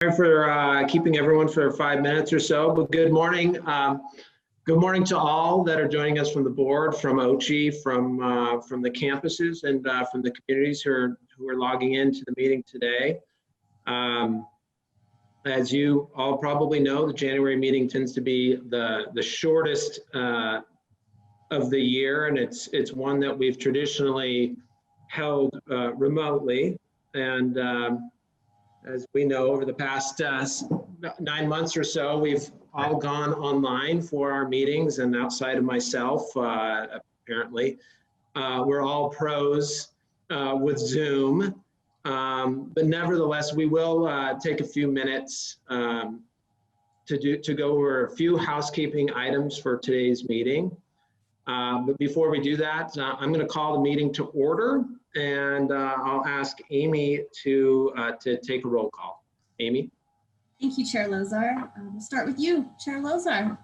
For keeping everyone for 5 minutes or so, but good morning. Good morning to all that are joining us from the board, from OCHI, from the campuses, and from the communities who are logging into the meeting today. As you all probably know, the January meeting tends to be the shortest of the year, and it's one that we've traditionally held remotely. And as we know, over the past 9 months or so, we've all gone online for our meetings, and outside of myself, apparently, we're all pros with Zoom. But nevertheless, we will take a few minutes to go over a few housekeeping items for today's meeting. But before we do that, I'm going to call the meeting to order, and I'll ask Amy to take a roll call. Amy? Thank you, Chair Lozar. We'll start with you, Chair Lozar.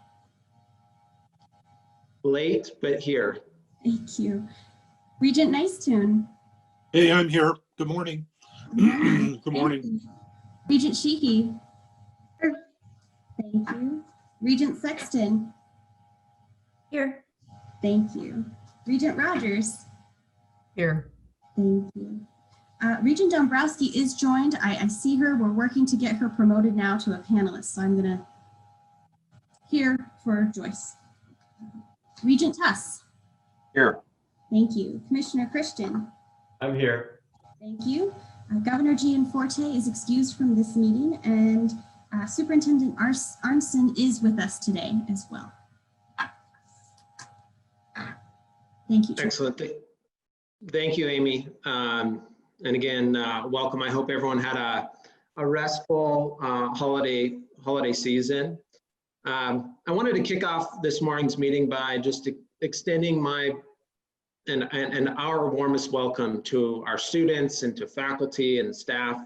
Late, but here. Thank you. Regent Nicetoon. Hey, I'm here. Good morning. Good morning. Regent Sheehy. Thank you. Regent Sexton. Here. Thank you. Regent Rogers. Here. Thank you. Regent Dombrowski is joined. I see her. We're working to get her promoted now to a panelist. So I'm going to hear for Joyce. Regent Tuss. Here. Thank you. Commissioner Christian. I'm here. Thank you. Governor Gianforte is excused from this meeting, and Superintendent Arnson is with us today as well. Thank you, Chair. Excellent. Thank you, Amy. And again, welcome. I hope everyone had a restful holiday season. I wanted to kick off this morning's meeting by just extending my and our warmest welcome to our students and to faculty and staff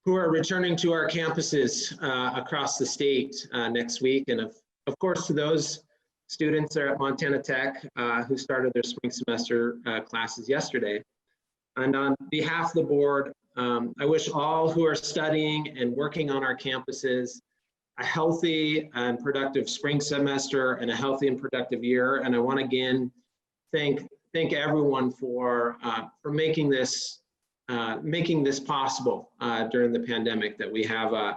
who are returning to our campuses across the state next week. And of course, to those students that are at Montana Tech who started their spring semester classes yesterday. And on behalf of the board, I wish all who are studying and working on our campuses a healthy and productive spring semester and a healthy and productive year. And I want to again thank everyone for making this possible during the pandemic, that we have a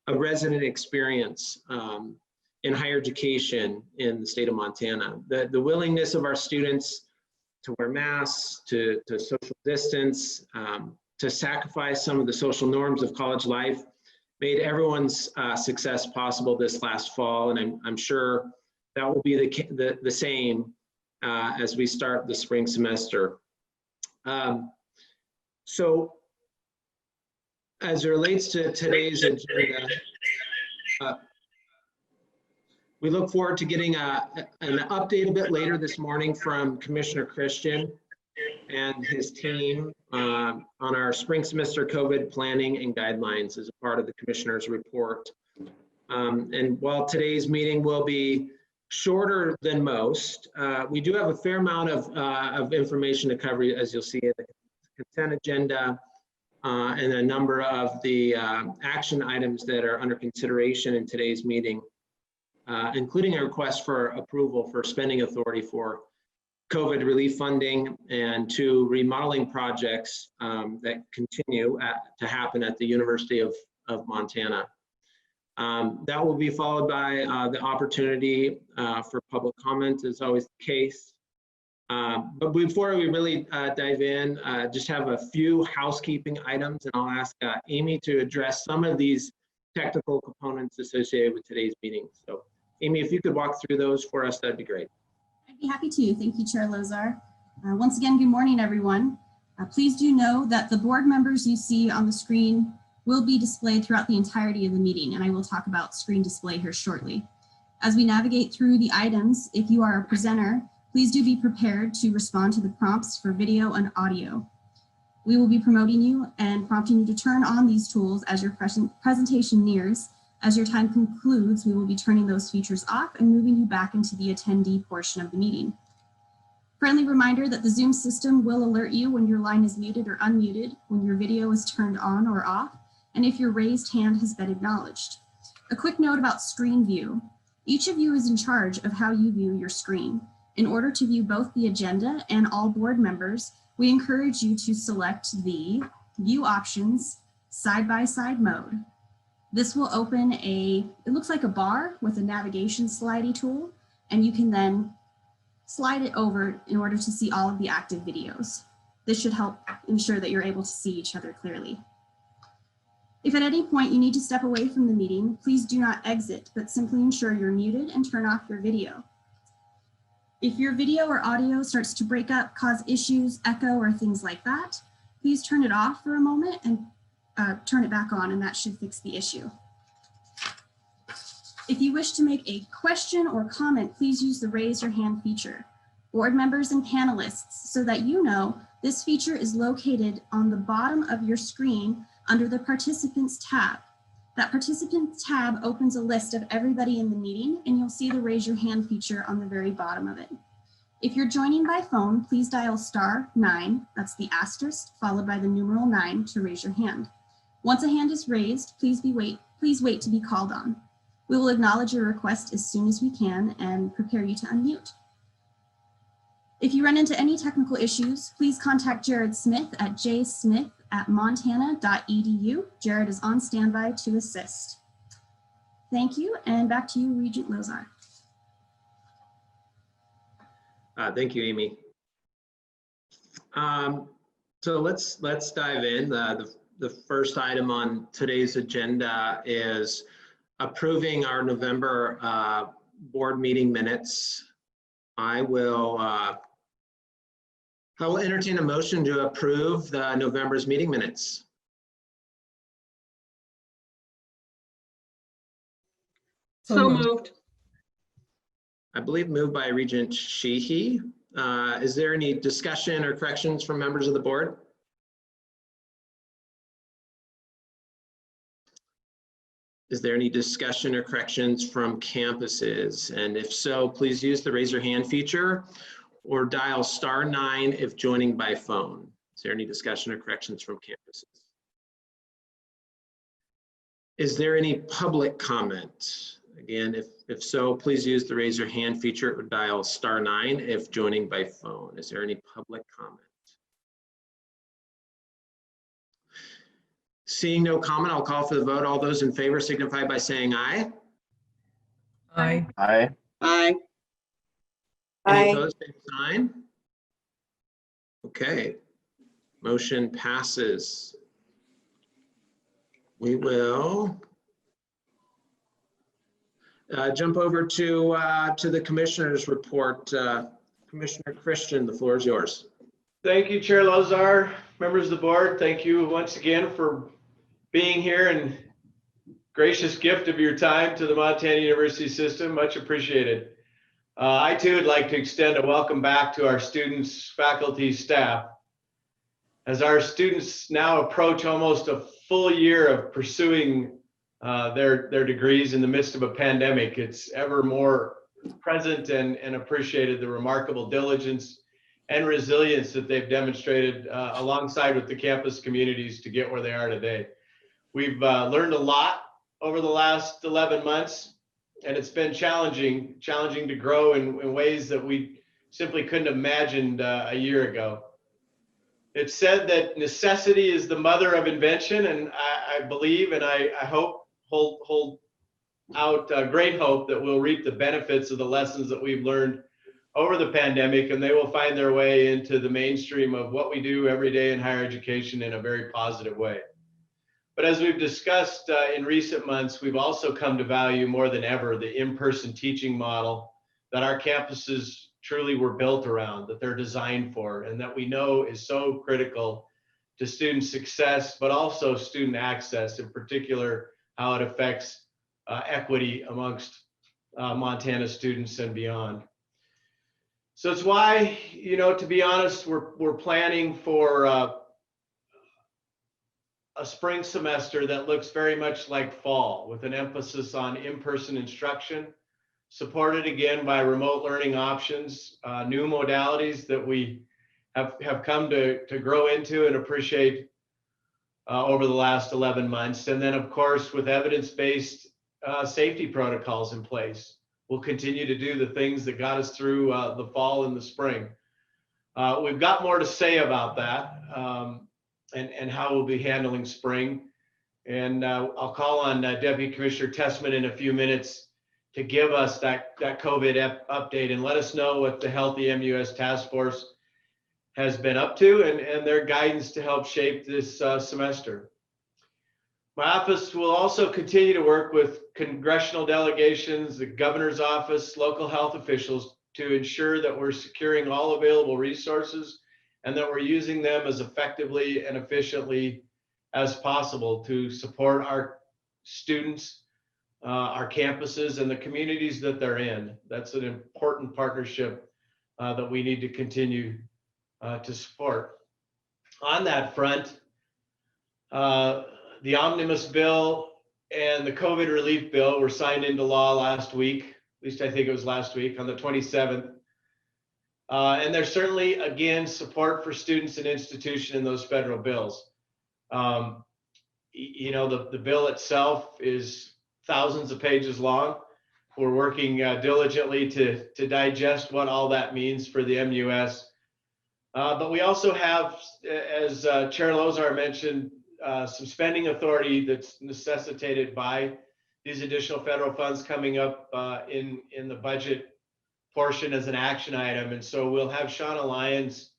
resident experience in higher education in the state of Montana. The willingness of our students to wear masks, to social distance, to sacrifice some of the social norms of college life made everyone's success possible this last fall. And I'm sure that will be the same as we start the spring semester. So as it relates to today's agenda, we look forward to getting an update a bit later this morning from Commissioner Christian and his team on our spring semester COVID planning and guidelines as a part of the Commissioner's report. And while today's meeting will be shorter than most, we do have a fair amount of information to cover, as you'll see in the consent agenda and a number of the action items that are under consideration in today's meeting. Including a request for approval for spending authority for COVID relief funding and 2 remodeling projects that continue to happen at the University of Montana. That will be followed by the opportunity for public comment, as always the case. But before we really dive in, just have a few housekeeping items, and I'll ask Amy to address some of these technical components associated with today's meeting. So Amy, if you could walk through those for us, that'd be great. I'd be happy to. Thank you, Chair Lozar. Once again, good morning, everyone. Please do know that the board members you see on the screen will be displayed throughout the entirety of the meeting, and I will talk about screen display here shortly. As we navigate through the items, if you are a presenter, please do be prepared to respond to the prompts for video and audio. We will be promoting you and prompting you to turn on these tools as your presentation nears. As your time concludes, we will be turning those features off and moving you back into the attendee portion of the meeting. Friendly reminder that the Zoom system will alert you when your line is muted or unmuted, when your video is turned on or off, and if your raised hand has been acknowledged. A quick note about screen view. Each of you is in charge of how you view your screen. In order to view both the agenda and all board members, we encourage you to select the View Options Side-by-Side mode. This will open it looks like a bar with a navigation slidey tool, and you can then slide it over in order to see all of the active videos. This should help ensure that you're able to see each other clearly. If at any point you need to step away from the meeting, please do not exit, but simply ensure you're muted and turn off your video. If your video or audio starts to break up, cause issues, echo, or things like that, please turn it off for a moment and turn it back on, and that should fix the issue. If you wish to make a question or comment, please use the raise your hand feature. Board members and panelists, so that you know, this feature is located on the bottom of your screen under the Participants tab. That Participants tab opens a list of everybody in the meeting, and you'll see the raise your hand feature on the very bottom of it. If you're joining by phone, please dial *9, that's the asterisk, followed by the numeral 9 to raise your hand. Once a hand is raised, please wait to be called on. We will acknowledge your request as soon as we can and prepare you to unmute. If you run into any technical issues, please contact Jared Smith at jsmith@montana.edu. Jared is on standby to assist. Thank you, and back to you, Regent Lozar. Thank you, Amy. So let's dive in. The first item on today's agenda is approving our November board meeting minutes. I will entertain a motion to approve the November's meeting minutes. So moved. I believe moved by Regent Sheehy. Is there any discussion or corrections from members of the board? Is there any discussion or corrections from campuses? And if so, please use the raise your hand feature or dial *9 if joining by phone. Is there any discussion or corrections from campuses? Is there any public comment? Again, if so, please use the raise your hand feature or dial *9 if joining by phone. Is there any public comment? Seeing no comment, I'll call for the vote. All those in favor signify by saying aye. Aye. Aye. Aye. Any opposed, same sign? Okay, motion passes. We will jump over to the commissioner's report. Commissioner Christian, the floor is yours. Thank you, Chair Lozar, members of the board. Thank you once again for being here and gracious gift of your time to the Montana University system. Much appreciated. I too would like to extend a welcome back to our students, faculty, staff. As our students now approach almost a full year of pursuing their degrees in the midst of a pandemic, it's ever more present and appreciated the remarkable diligence and resilience that they've demonstrated alongside with the campus communities to get where they are today. We've learned a lot over the last 11 months, and it's been challenging to grow in ways that we simply couldn't have imagined a year ago. It's said that necessity is the mother of invention, and I believe and I hold out great hope that we'll reap the benefits of the lessons that we've learned over the pandemic, and they will find their way into the mainstream of what we do every day in higher education in a very positive way. But as we've discussed in recent months, we've also come to value more than ever the in-person teaching model that our campuses truly were built around, that they're designed for, and that we know is so critical to student success, but also student access, in particular, how it affects equity amongst Montana students and beyond. So it's why, to be honest, we're planning for a spring semester that looks very much like fall, with an emphasis on in-person instruction, supported again by remote learning options, new modalities that we have come to grow into and appreciate over the last 11 months. And then, of course, with evidence-based safety protocols in place, we'll continue to do the things that got us through the fall and the spring. We've got more to say about that and how we'll be handling spring. And I'll call on Deputy Commissioner Tessman in a few minutes to give us that COVID update and let us know what the Healthy MUS Task Force has been up to and their guidance to help shape this semester. My office will also continue to work with congressional delegations, the governor's office, local health officials to ensure that we're securing all available resources and that we're using them as effectively and efficiently as possible to support our students, our campuses, and the communities that they're in. That's an important partnership that we need to continue to support. On that front, the Omnibus Bill and the COVID relief bill were signed into law last week, at least I think it was last week, on the 27th. And there's certainly, again, support for students and institutions in those federal bills. You know, the bill itself is thousands of pages long. We're working diligently to digest what all that means for the MUS. But we also have, as Chair Lozar mentioned, some spending authority that's necessitated by these additional federal funds coming up in the budget portion as an action item. And so we'll have Shauna Lyons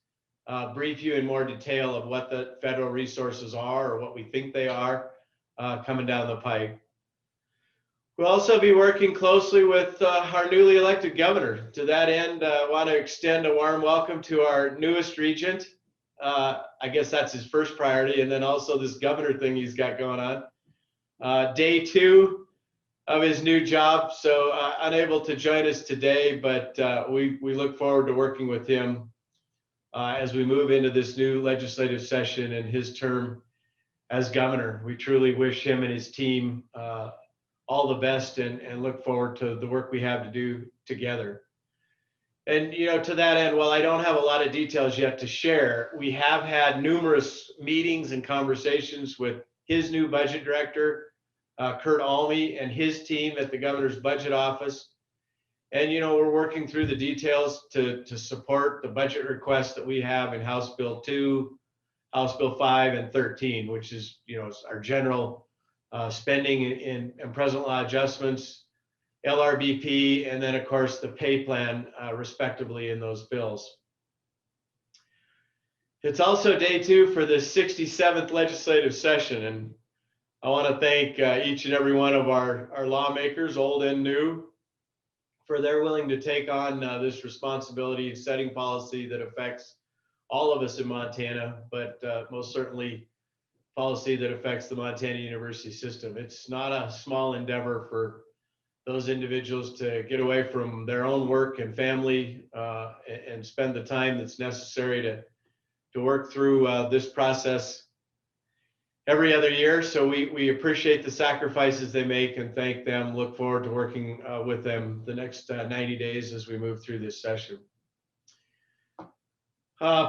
brief you in more detail of what the federal resources are or what we think they are coming down the pipe. We'll also be working closely with our newly elected governor. To that end, I want to extend a warm welcome to our newest regent. I guess that's his first priority, and then also this governor thing he's got going on. Day 2 of his new job, so unable to join us today, but we look forward to working with him as we move into this new legislative session and his term as governor. We truly wish him and his team all the best and look forward to the work we have to do together. And, you know, to that end, while I don't have a lot of details yet to share, we have had numerous meetings and conversations with his new budget director, Kurt Almy, and his team at the governor's budget office. And, you know, we're working through the details to support the budget requests that we have in House Bill 2, House Bill 5, and 13, which is, you know, our general spending and present law adjustments, LRBP, and then of course the pay plan respectively in those bills. It's also day 2 for the 67th legislative session, and I want to thank each and every one of our lawmakers, old and new, for their willing to take on this responsibility of setting policy that affects all of us in Montana, but most certainly policy that affects the Montana University system. It's not a small endeavor for those individuals to get away from their own work and family and spend the time that's necessary to work through this process every other year. So we appreciate the sacrifices they make and thank them. Look forward to working with them the next 90 days as we move through this session.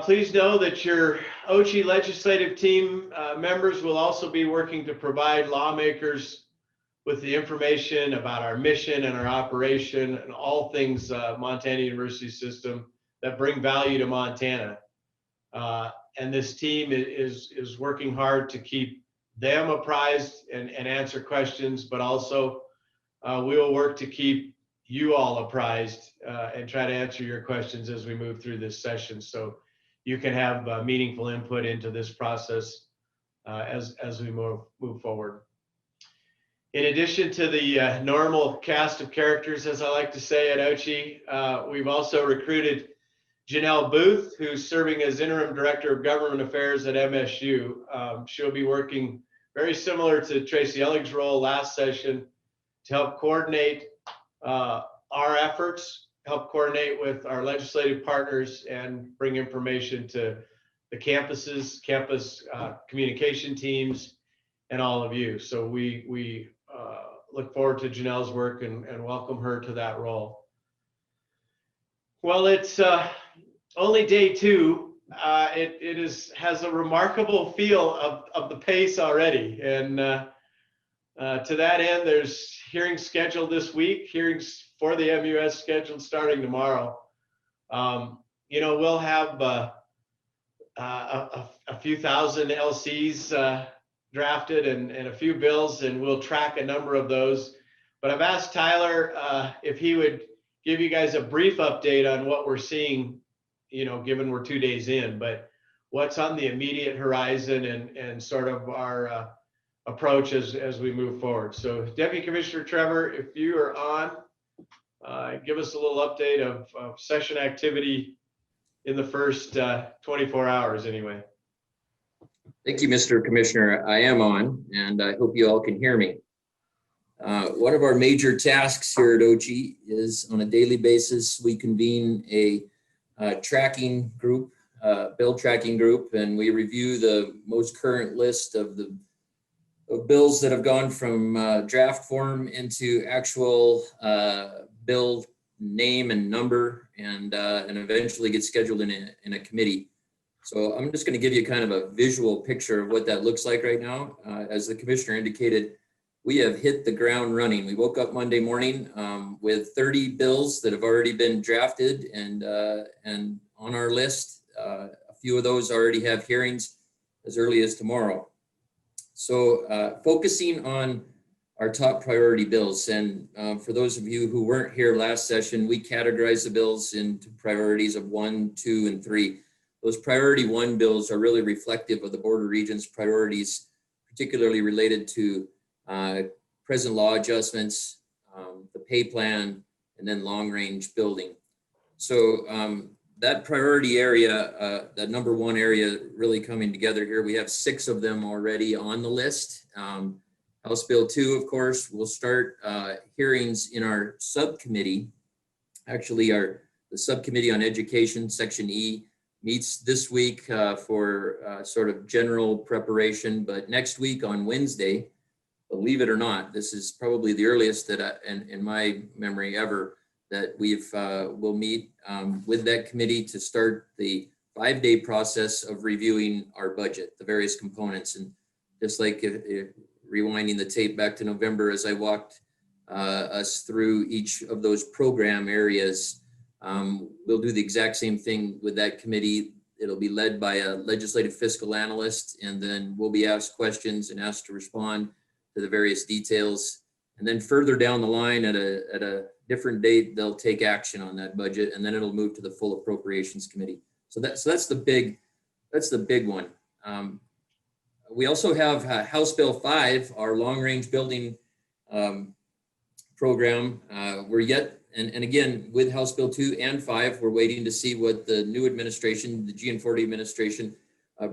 Please know that your OCHI legislative team members will also be working to provide lawmakers with the information about our mission and our operation and all things Montana University system that bring value to Montana. And this team is working hard to keep them apprised and answer questions, but also we will work to keep you all apprised and try to answer your questions as we move through this session, so you can have meaningful input into this process as we move forward. In addition to the normal cast of characters, as I like to say at OCHI, we've also recruited Janelle Booth, who's serving as Interim Director of Government Affairs at MSU. She'll be working very similar to Tracy Ellig's role last session to help coordinate our efforts, help coordinate with our legislative partners, and bring information to the campuses, campus communication teams, and all of you. So we look forward to Janelle's work and welcome her to that role. Well, it's only day 2 has a remarkable feel of the pace already. And to that end, there's hearings scheduled this week, hearings for the MUS scheduled starting tomorrow. We'll have a few thousand LCs drafted and a few bills, and we'll track a number of those. But I've asked Tyler if he would give you guys a brief update on what we're seeing, given we're 2 days in, but what's on the immediate horizon and sort of our approach as we move forward. So Deputy Commissioner Trevor, if you are on, give us a little update of session activity in the first 24 hours anyway. Thank you, Mr. Commissioner. I am on, and I hope you all can hear me. One of our major tasks here at OG is on a daily basis, we convene a tracking group, bill tracking group, and we review the most current list of bills that have gone from draft form into actual bill name and number, and eventually get scheduled in a committee. So I'm just going to give you kind of a visual picture of what that looks like right now. As the commissioner indicated, we have hit the ground running. We woke up Monday morning with 30 bills that have already been drafted and on our list. A few of those already have hearings as early as tomorrow. So focusing on our top priority bills. And for those of you who weren't here last session, we categorized the bills into priorities of 1, 2, and 3. Those priority 1 bills are really reflective of the Board of Regents' priorities, particularly related to present law adjustments, the pay plan, and then long-range building. So that priority area, that number 1 area really coming together here, we have 6 of them already on the list. House Bill 2, of course, will start hearings in our subcommittee. Actually, the Subcommittee on Education, Section E, meets this week for sort of general preparation, but next week on Wednesday, believe it or not, this is probably the earliest that in my memory ever that we'll meet with that committee to start the 5-day process of reviewing our budget, the various components. And just like rewinding the tape back to November, as I walked us through each of those program areas, we'll do the exact same thing with that committee. It'll be led by a legislative fiscal analyst, and then we'll be asked questions and asked to respond to the various details. And then further down the line at a different date, they'll take action on that budget, and then it'll move to the full Appropriations Committee. So that's the big one. We also have House Bill 5, our long-range building program. We're yet, and again, with House Bill 2 and 5, we're waiting to see what the new administration, the GN40 administration,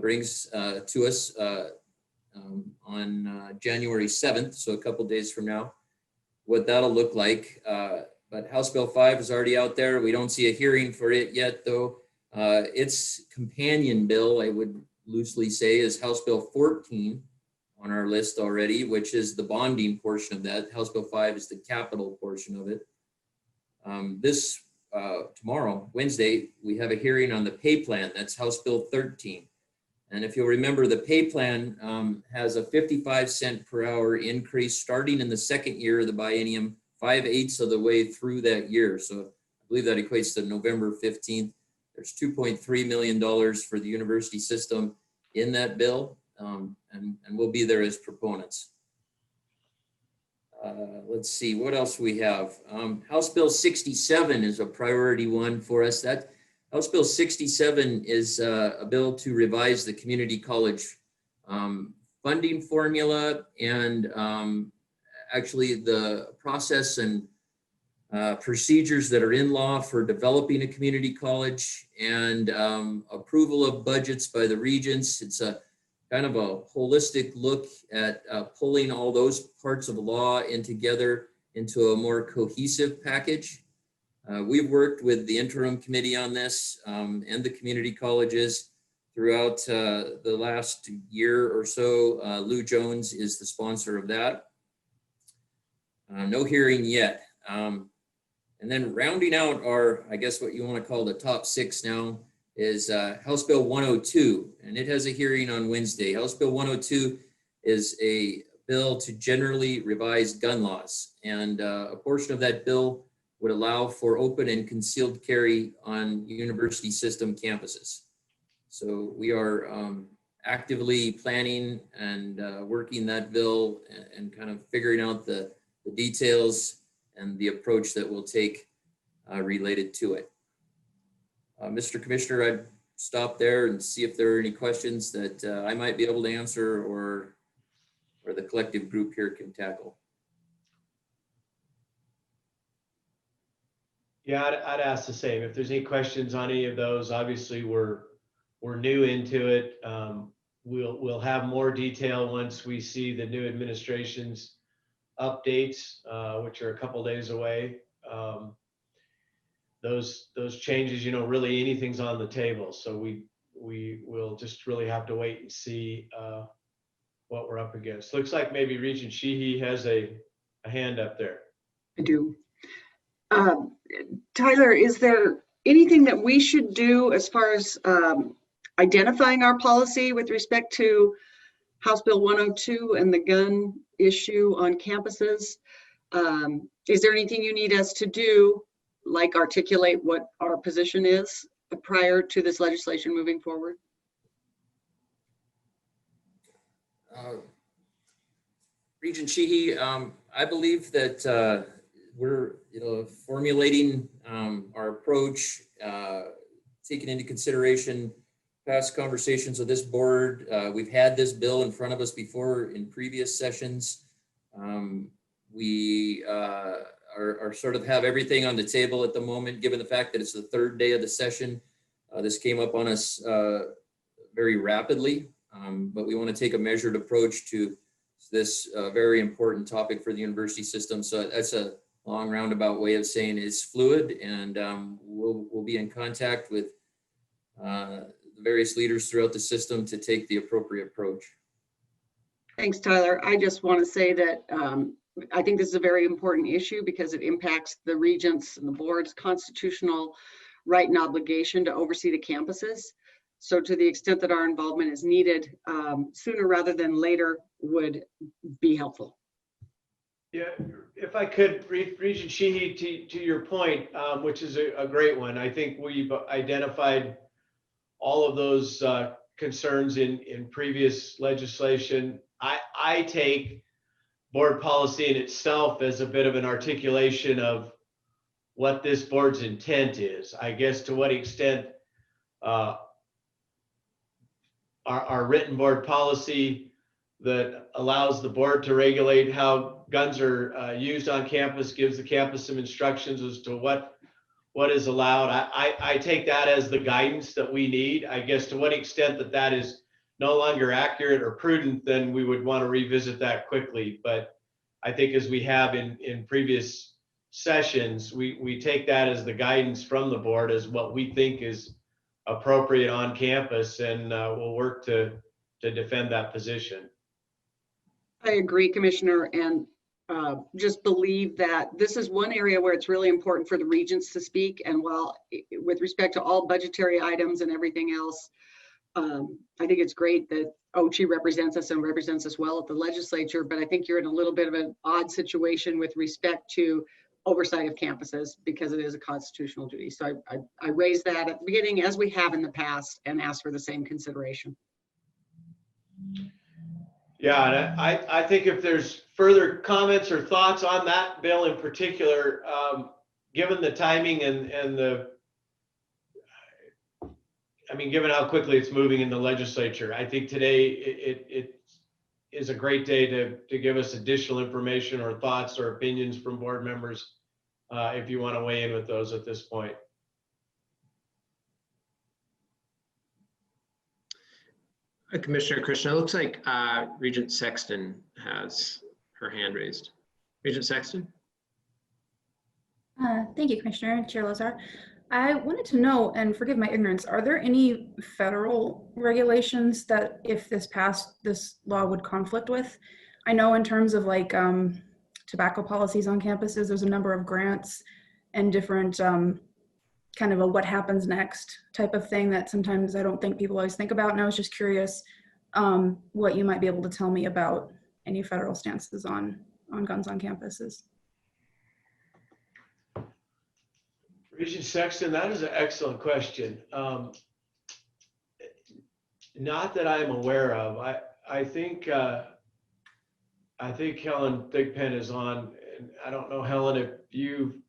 brings to us on January 7th, so a couple days from now, what that'll look like. But House Bill 5 is already out there. We don't see a hearing for it yet, though. Its companion bill, I would loosely say, is House Bill 14 on our list already, which is the bonding portion of that. House Bill 5 is the capital portion of it. Tomorrow, Wednesday, we have a hearing on the pay plan. That's House Bill 13. And if you'll remember, the pay plan has a 55-cent per hour increase starting in the second year of the biennium, 5/8 of the way through that year. So I believe that equates to November 15th. There's $2.3 million for the university system in that bill, and we'll be there as proponents. Let's see, what else we have? House Bill 67 is a priority one for us. That House Bill 67 is a bill to revise the community college funding formula and actually the process and procedures that are in law for developing a community college and approval of budgets by the regents. It's a kind of a holistic look at pulling all those parts of law in together into a more cohesive package. We've worked with the Interim committee on this and the community colleges throughout the last year or so. Lou Jones is the sponsor of that. No hearing yet. And then rounding out our, I guess what you want to call the top 6 now, is House Bill 102, and it has a hearing on Wednesday. House Bill 102 is a bill to generally revise gun laws, and a portion of that bill would allow for open and concealed carry on university system campuses. So we are actively planning and working that bill and kind of figuring out the details and the approach that we'll take related to it. Mr. Commissioner, I'd stop there and see if there are any questions that I might be able to answer or the collective group here can tackle. Yeah, I'd ask the same. If there's any questions on any of those, obviously we're new into it. We'll have more detail once we see the new administration's updates, which are a couple days away. Those changes, really anything's on the table. So we will just really have to wait and see what we're up against. Looks like maybe Regent Sheehy has a hand up there. I do. Tyler, is there anything that we should do as far as identifying our policy with respect to House Bill 102 and the gun issue on campuses? Is there anything you need us to do, like articulate what our position is prior to this legislation moving forward? Regent Sheehy, I believe that we're formulating our approach, taking into consideration past conversations of this board. We've had this bill in front of us before in previous sessions. We are sort of have everything on the table at the moment, given the fact that it's the third day of the session. This came up on us very rapidly, but we want to take a measured approach to this very important topic for the university system. So that's a long roundabout way of saying it's fluid, and we'll be in contact with the various leaders throughout the system to take the appropriate approach. Thanks, Tyler. I just want to say that I think this is a very important issue because it impacts the regents and the board's constitutional right and obligation to oversee the campuses. So to the extent that our involvement is needed sooner rather than later would be helpful. Yeah, if I could, Regent Sheehy, to your point, which is a great one. I think we've identified all of those concerns in previous legislation. I take board policy in itself as a bit of an articulation of what this board's intent is. I guess to what extent our written board policy that allows the board to regulate how guns are used on campus, gives the campus some instructions as to what is allowed. I take that as the guidance that we need. I guess to what extent that is no longer accurate or prudent, then we would want to revisit that quickly. But I think as we have in previous sessions, we take that as the guidance from the board as what we think is appropriate on campus, and we'll work to defend that position. I agree, Commissioner, and just believe that this is one area where it's really important for the regents to speak. And while with respect to all budgetary items and everything else, I think it's great that OCHI represents us and represents us well at the legislature, but I think you're in a little bit of an odd situation with respect to oversight of campuses because it is a constitutional duty. So I raised that at the beginning, as we have in the past, and asked for the same consideration. Yeah, and I think if there's further comments or thoughts on that bill in particular, given the timing and given how quickly it's moving in the legislature, I think today it is a great day to give us additional information or thoughts or opinions from board members, if you want to weigh in with those at this point. Commissioner Krishna, it looks like Regent Sexton has her hand raised. Regent Sexton? Thank you, Commissioner, Chair Lozar. I wanted to know, and forgive my ignorance, are there any federal regulations that if this passed, this law would conflict with? I know in terms of like tobacco policies on campuses, there's a number of grants and different kind of a what happens next type of thing that sometimes I don't think people always think about. And I was just curious what you might be able to tell me about any federal stances on guns on campuses. Regent Sexton, that is an excellent question. Not that I'm aware of. I think Helen Thigpen is on. And I don't know, Helen, if you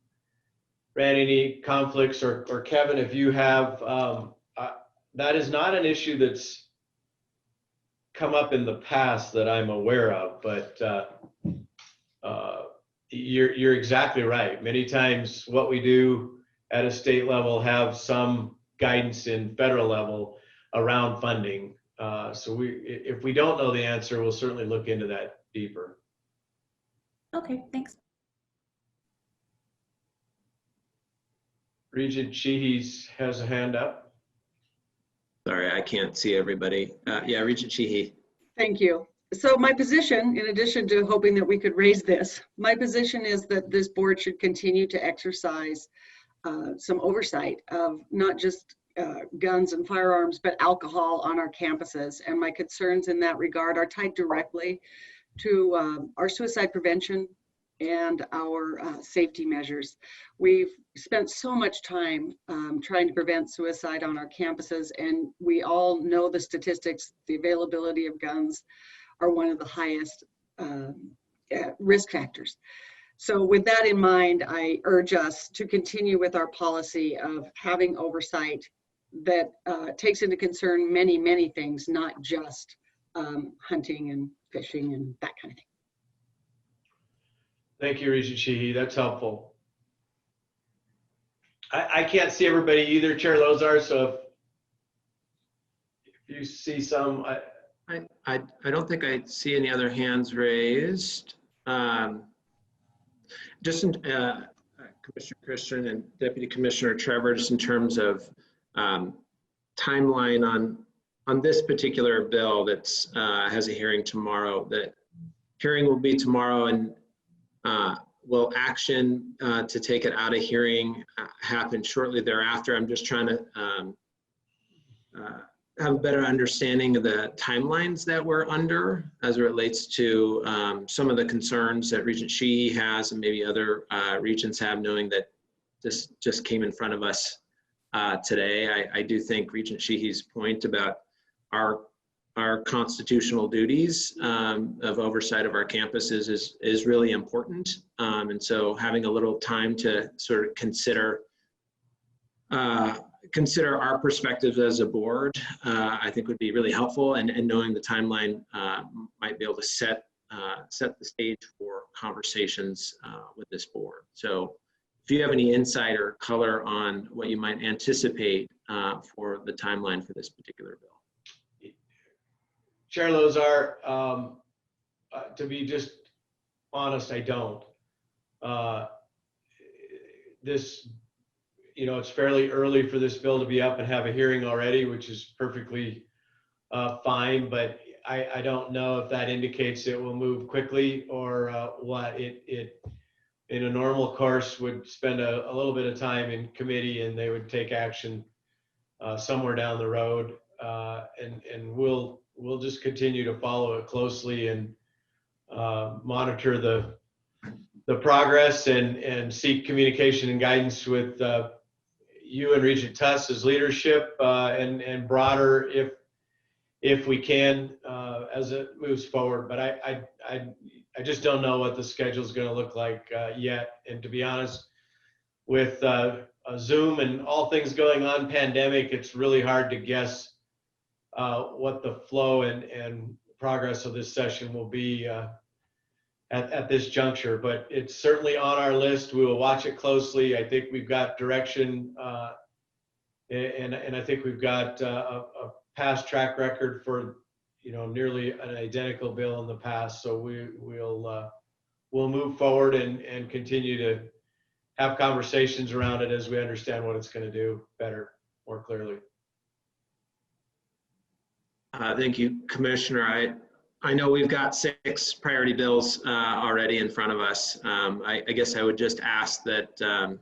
ran any conflicts, or Kevin, if you have. That is not an issue that's come up in the past that I'm aware of, but you're exactly right. Many times what we do at a state level have some guidance in federal level around funding. So if we don't know the answer, we'll certainly look into that deeper. Okay, thanks. Regent Sheehy has a hand up. Sorry, I can't see everybody. Yeah, Regent Sheehy. Thank you. So my position, in addition to hoping that we could raise this, my position is that this board should continue to exercise some oversight of not just guns and firearms, but alcohol on our campuses. And my concerns in that regard are tied directly to our suicide prevention and our safety measures. We've spent so much time trying to prevent suicide on our campuses, and we all know the statistics. The availability of guns are one of the highest risk factors. So with that in mind, I urge us to continue with our policy of having oversight that takes into concern many, many things, not just hunting and fishing and that kind of thing. Thank you, Regent Sheehy. That's helpful. I can't see everybody either, Chair Lozar, so if you see some. I don't think I see any other hands raised. Just in, Commissioner Christian and Deputy Commissioner Trevor, just in terms of timeline on this particular bill that's has a hearing tomorrow. The hearing will be tomorrow, and will action to take it out of hearing happen shortly thereafter. I'm just trying to have a better understanding of the timelines that we're under as it relates to some of the concerns that Regent Sheehy has and maybe other regents have, knowing that this just came in front of us today. I do think Regent Sheehy's point about our constitutional duties of oversight of our campuses is really important. And so having a little time to sort of consider our perspectives as a board, I think would be really helpful, and knowing the timeline might be able to set the stage for conversations with this board. So if you have any insight or color on what you might anticipate for the timeline for this particular bill. Chair Lozar, to be just honest, I don't. It's fairly early for this bill to be up and have a hearing already, which is perfectly fine, but I don't know if that indicates it will move quickly or what. It in a normal course would spend a little bit of time in committee, and they would take action somewhere down the road, and we'll just continue to follow it closely and monitor the progress and seek communication and guidance with you and Regent Tuss's leadership and broader if we can as it moves forward. But I just don't know what the schedule is going to look like yet. And to be honest, with Zoom and all things going on pandemic, it's really hard to guess what the flow and progress of this session will be at this juncture, but it's certainly on our list. We will watch it closely. I think we've got direction, and I think we've got a past track record for nearly an identical bill in the past. So we'll move forward and continue to have conversations around it as we understand what it's going to do better, more clearly. Thank you, Commissioner. I know we've got 6 priority bills already in front of us. I guess I would just ask that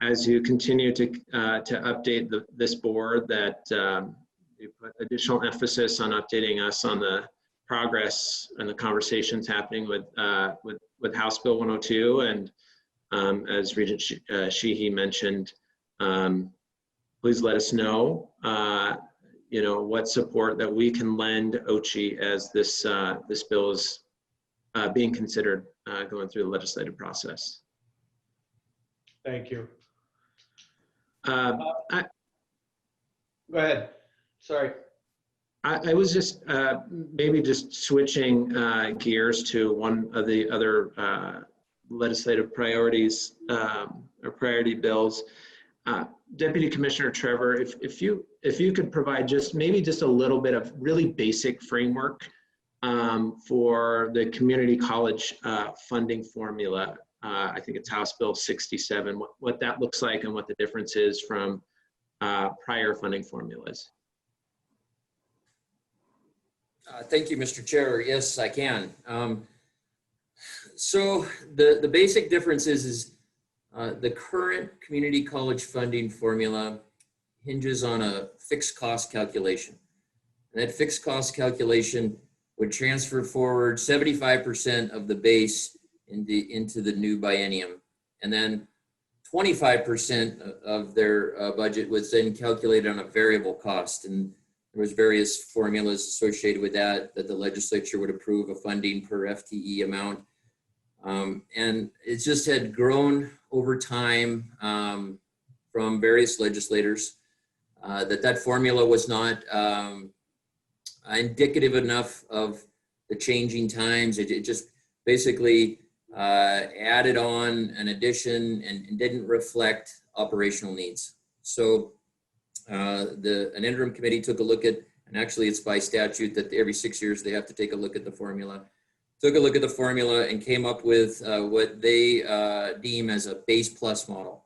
as you continue to update this board, that you put additional emphasis on updating us on the progress and the conversations happening with House Bill 102. And as Regent Sheehy mentioned, please let us know, what support that we can lend OCHI as this bill is being considered going through the legislative process. Thank you. Go ahead. Sorry. I was just maybe just switching gears to one of the other legislative priorities or priority bills. Deputy Commissioner Trevor, if you could provide maybe just a little bit of really basic framework for the community college funding formula. I think it's House Bill 67, what that looks like and what the difference is from prior funding formulas. Thank you, Mr. Chair. Yes, I can. So the basic difference is the current community college funding formula hinges on a fixed cost calculation. And that fixed cost calculation would transfer forward 75% of the base into the new biennium. And then 25% of their budget was then calculated on a variable cost. And there was various formulas associated with that the legislature would approve a funding per FTE amount. And it just had grown over time from various legislators that formula was not indicative enough of the changing times. It just basically added on an addition and didn't reflect operational needs. So an interim committee took a look at, and actually it's by statute that every 6 years they have to take a look at the formula. Took a look at the formula and came up with what they deem as a base plus model.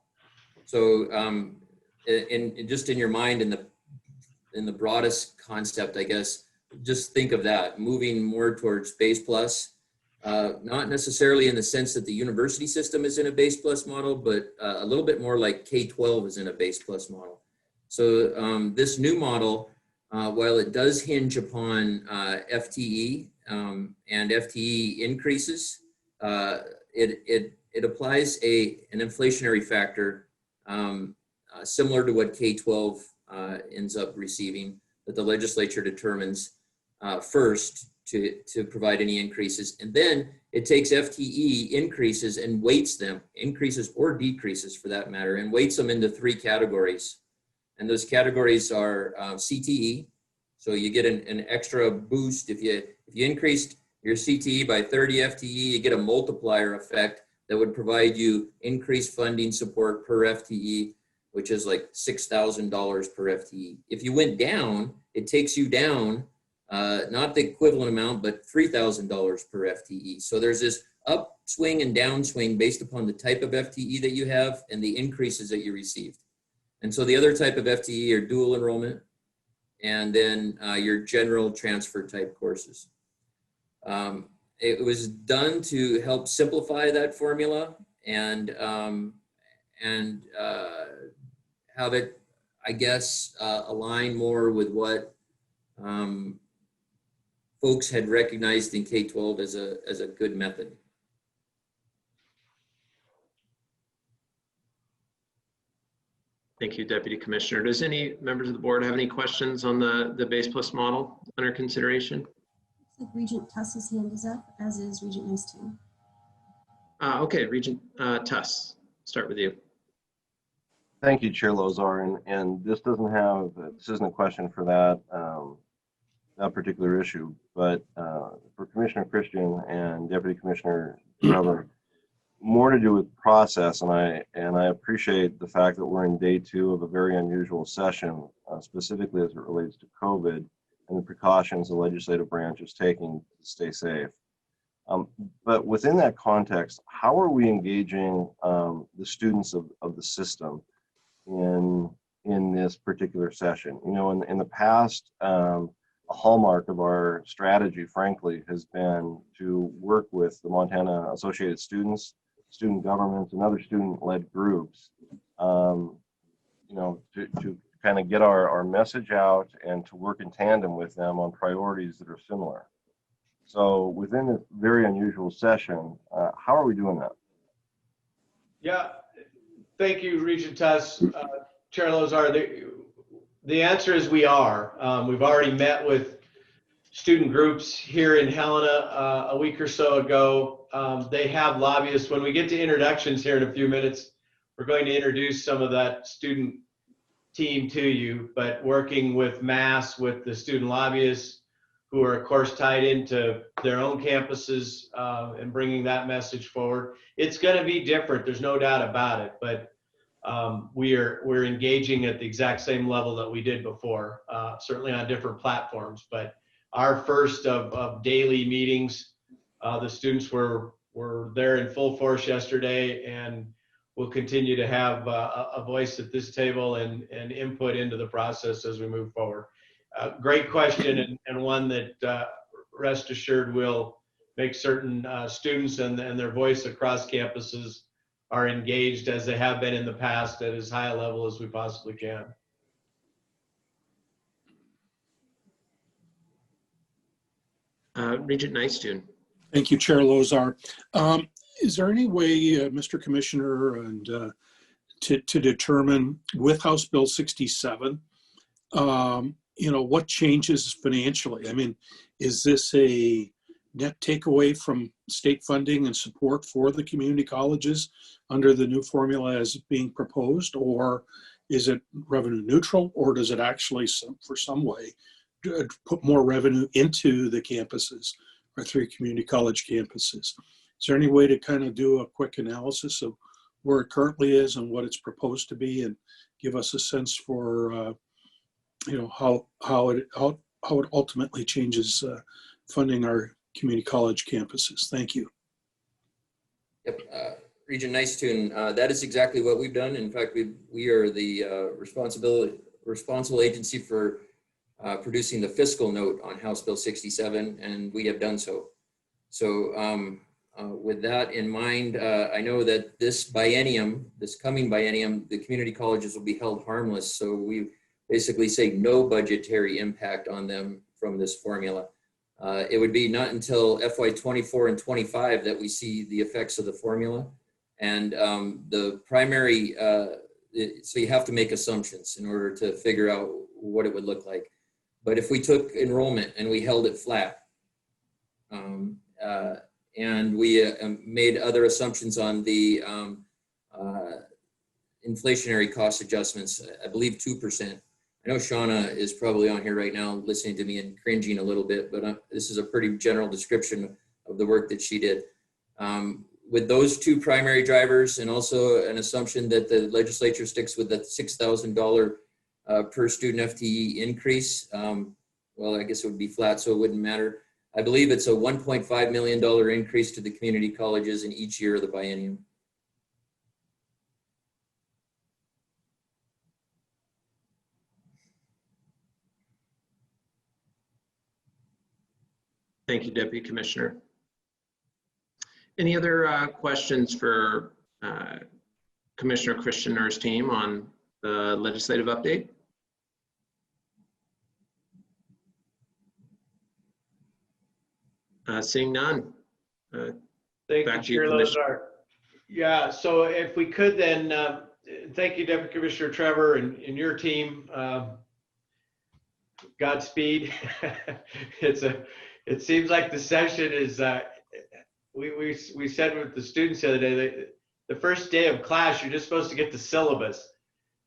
So just in your mind, in the broadest concept, I guess, just think of that, moving more towards base plus, not necessarily in the sense that the university system is in a base plus model, but a little bit more like K-12 is in a base plus model. So this new model, while it does hinge upon FTE and FTE increases, it applies an inflationary factor similar to what K-12 ends up receiving, that the legislature determines first to provide any increases. And then it takes FTE increases and weights them, increases or decreases for that matter, and weights them into 3 categories. And those categories are CTE. So you get an extra boost. If you increased your CTE by 30 FTE, you get a multiplier effect that would provide you increased funding support per FTE, which is like $6,000 per FTE. If you went down, it takes you down, not the equivalent amount, but $3,000 per FTE. So there's this upswing and downswing based upon the type of FTE that you have and the increases that you received. And so the other type of FTE are dual enrollment, and then your general transfer type courses. It was done to help simplify that formula and have it, I guess, align more with what folks had recognized in K-12 as a good method. Thank you, Deputy Commissioner. Does any members of the board have any questions on the base plus model under consideration? Looks like Regent Tuss's hand is up, as is Regent Nice too. Okay, Regent Tuss, start with you. Thank you, Chair Lozar, and this isn't a question for that particular issue, but for Commissioner Christian and Deputy Commissioner Trevor, more to do with process, and I appreciate the fact that we're in day 2 of a very unusual session, specifically as it relates to COVID and the precautions the legislative branch is taking to stay safe. But within that context, how are we engaging the students of the system in this particular session? You know, in the past, a hallmark of our strategy, frankly, has been to work with the Montana Associated Students, student governments, and other student-led groups to kind of get our message out and to work in tandem with them on priorities that are similar. So within this very unusual session, how are we doing that? Yeah, thank you, Regent Tuss. Chair Lozar, the answer is we are. We've already met with student groups here in Helena a week or so ago. They have lobbyists. When we get to introductions here in a few minutes, we're going to introduce some of that student team to you, but working with MASS, with the student lobbyists, who are of course tied into their own campuses and bringing that message forward. It's going to be different, there's no doubt about it, but we're engaging at the exact same level that we did before, certainly on different platforms. But our first of daily meetings, the students were there in full force yesterday, and we'll continue to have a voice at this table and input into the process as we move forward. Great question, and one that rest assured will make certain students and their voice across campuses are engaged, as they have been in the past, at as high a level as we possibly can. Regent Nystuen. Thank you, Chair Lozar. Is there any way, Mr. Commissioner, and to determine with House Bill 67, what changes financially? I mean, is this a net takeaway from state funding and support for the community colleges under the new formula as being proposed, or is it revenue neutral, or does it actually, for some way, put more revenue into the campuses, our 3 community college campuses? Is there any way to kind of do a quick analysis of where it currently is and what it's proposed to be, and give us a sense for how it ultimately changes funding our community college campuses? Thank you. Yep, Regent Nystuen, that is exactly what we've done. In fact, we are the responsible agency for producing the fiscal note on House Bill 67, and we have done so. So with that in mind, I know that this coming biennium, the community colleges will be held harmless. So we basically say no budgetary impact on them from this formula. It would be not until FY 24 and 25 that we see the effects of the formula. And the primary, so you have to make assumptions in order to figure out what it would look like. But if we took enrollment and we held it flat, and we made other assumptions on the inflationary cost adjustments, I believe 2%. I know Shauna is probably on here right now listening to me and cringing a little bit, but this is a pretty general description of the work that she did. With those 2 primary drivers, and also an assumption that the legislature sticks with the $6,000 per student FTE increase, well, I guess it would be flat, so it wouldn't matter. I believe it's a $1.5 million increase to the community colleges in each year of the biennium. Thank you, Deputy Commissioner. Any other questions for Commissioner Christianer's team on the legislative update? Seeing none. Thank Back to you, you, Chair Commissioner. Lozar. Yeah, so if we could then, thank you, Deputy Commissioner Trevor and your team. Godspeed. It seems like the session is, we said with the students the other day that the first day of class, you're just supposed to get the syllabus.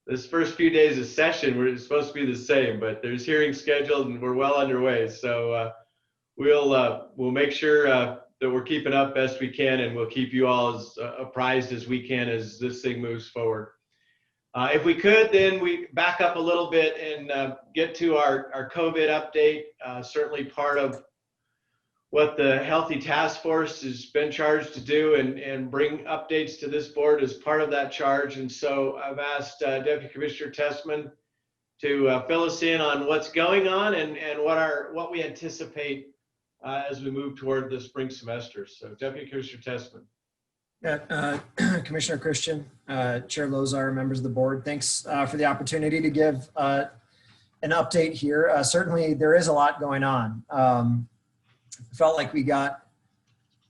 This first few days of session, we're supposed to be the same, but there's hearings scheduled and we're well underway. So we'll make sure that we're keeping up best we can, and we'll keep you all as apprised as we can as this thing moves forward. If we could, then we back up a little bit and get to our COVID update. Certainly part of what the Healthy Task Force has been charged to do, and bring updates to this board as part of that charge. And so I've asked Deputy Commissioner Tessman to fill us in on what's going on and what we anticipate as we move toward the spring semester. So Deputy Commissioner Tessman. Yeah, Commissioner Christian, Chair Lozar, members of the board, thanks for the opportunity to give an update here. Certainly there is a lot going on. Felt like we got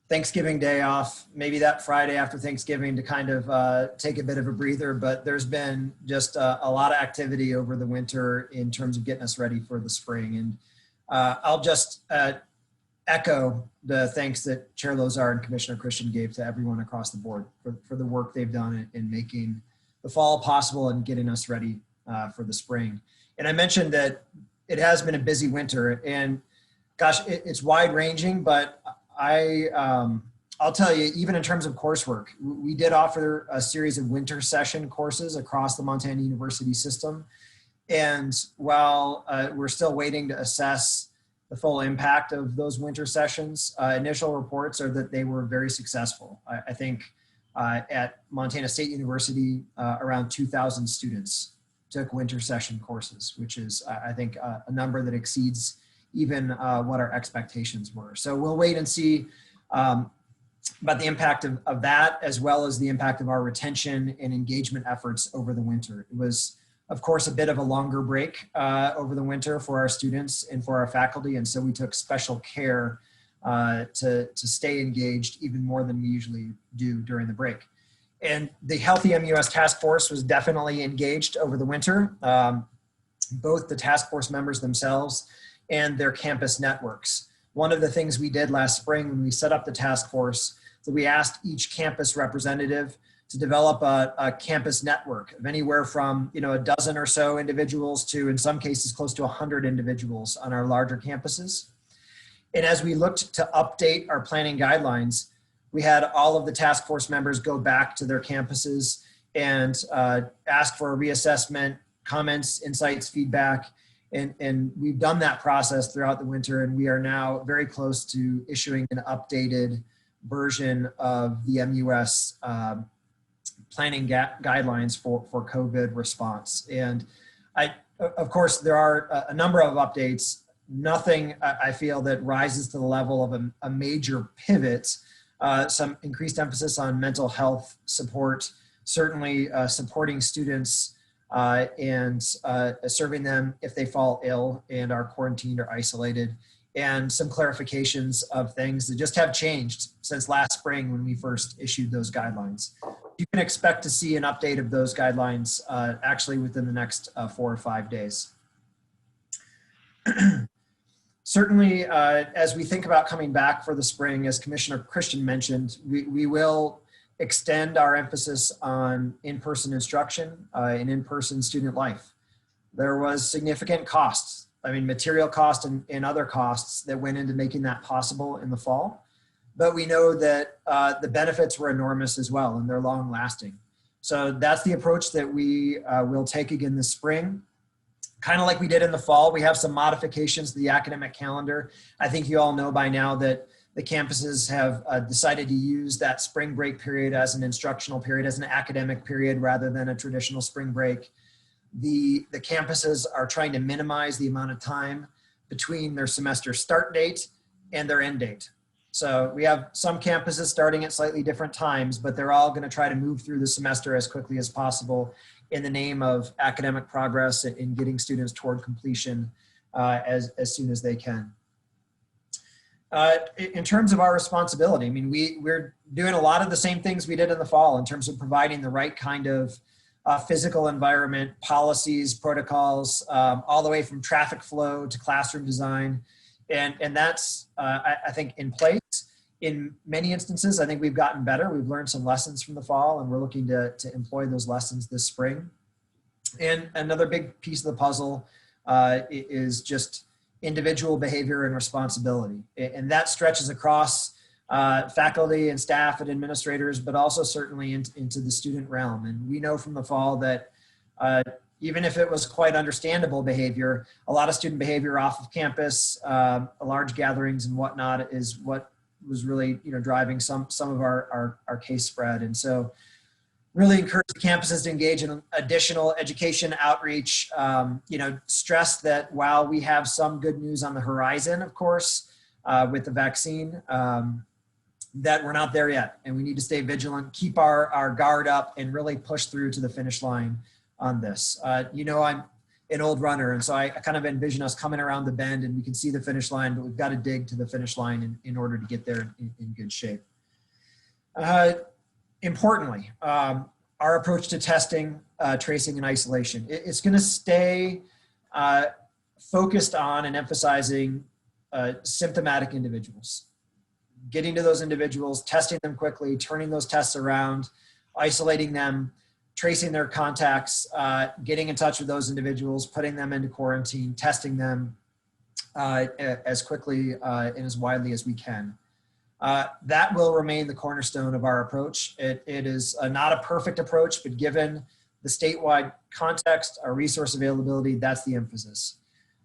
Thanksgiving Day off, maybe that Friday after Thanksgiving to kind of take a bit of a breather, but there's been just a lot of activity over the winter in terms of getting us ready for the spring. And I'll just echo the thanks that Chair Lozar and Commissioner Christian gave to everyone across the board for the work they've done in making the fall possible and getting us ready for the spring. And I mentioned that it has been a busy winter, and gosh, it's wide ranging, but I'll tell you, even in terms of coursework, we did offer a series of winter session courses across the Montana University system. And while we're still waiting to assess the full impact of those winter sessions, initial reports are that they were very successful. I think at Montana State University, around 2,000 students took winter session courses, which is, I think, a number that exceeds even what our expectations were. So we'll wait and see about the impact of that, as well as the impact of our retention and engagement efforts over the winter. It was, of course, a bit of a longer break over the winter for our students and for our faculty. And so we took special care to stay engaged even more than we usually do during the break. And the Healthy MUS Task Force was definitely engaged over the winter, both the task force members themselves and their campus networks. One of the things we did last spring when we set up the task force, that we asked each campus representative to develop a campus network of anywhere from a dozen or so individuals to, in some cases, close to 100 individuals on our larger campuses. And as we looked to update our planning guidelines, we had all of the task force members go back to their campuses and ask for a reassessment, comments, insights, feedback. And we've done that process throughout the winter, and we are now very close to issuing an updated version of the MUS planning guidelines for COVID response. And of course, there are a number of updates. Nothing I feel that rises to the level of a major pivot. Some increased emphasis on mental health support, certainly supporting students and serving them if they fall ill and are quarantined or isolated, and some clarifications of things that just have changed since last spring when we first issued those guidelines. You can expect to see an update of those guidelines actually within the next 4 or 5 days. Certainly, as we think about coming back for the spring, as Commissioner Christian mentioned, we will extend our emphasis on in-person instruction and in-person student life. There was significant costs, material costs and other costs that went into making that possible in the fall. But we know that the benefits were enormous as well, and they're long lasting. So that's the approach that we will take again this spring. Kind of like we did in the fall, we have some modifications to the academic calendar. I think you all know by now that the campuses have decided to use that spring break period as an instructional period, as an academic period, rather than a traditional spring break. The campuses are trying to minimize the amount of time between their semester start date and their end date. So we have some campuses starting at slightly different times, but they're all going to try to move through the semester as quickly as possible in the name of academic progress and in getting students toward completion as soon as they can. In terms of our responsibility, we're doing a lot of the same things we did in the fall in terms of providing the right kind of physical environment, policies, protocols, all the way from traffic flow to classroom design. And that's, I think, in place. In many instances, I think we've gotten better. We've learned some lessons from the fall, and we're looking to employ those lessons this spring. And another big piece of the puzzle is just individual behavior and responsibility. And that stretches across faculty and staff and administrators, but also certainly into the student realm. And we know from the fall that even if it was quite understandable behavior, a lot of student behavior off of campus, large gatherings and whatnot is what was really driving some of our case spread. And so really encourage the campuses to engage in additional education outreach, stress that while we have some good news on the horizon, of course, with the vaccine, that we're not there yet, and we need to stay vigilant, keep our guard up, and really push through to the finish line on this. You know, I'm an old runner, and so I kind of envision us coming around the bend and we can see the finish line, but we've got to dig to the finish line in order to get there in good shape. Importantly, our approach to testing, tracing, and isolation, it's going to stay focused on and emphasizing symptomatic individuals. Getting to those individuals, testing them quickly, turning those tests around, isolating them, tracing their contacts, getting in touch with those individuals, putting them into quarantine, testing them as quickly and as widely as we can. That will remain the cornerstone of our approach. It is not a perfect approach, but given the statewide context, our resource availability, that's the emphasis.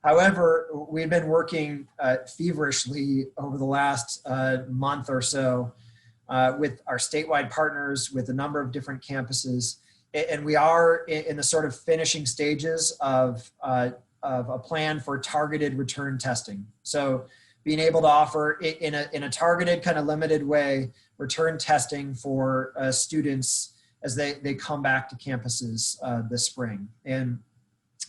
However, we've been working feverishly over the last month or so with our statewide partners, with a number of different campuses, and we are in the sort of finishing stages of a plan for targeted return testing. So being able to offer in a targeted kind of limited way, return testing for students as they come back to campuses this spring. And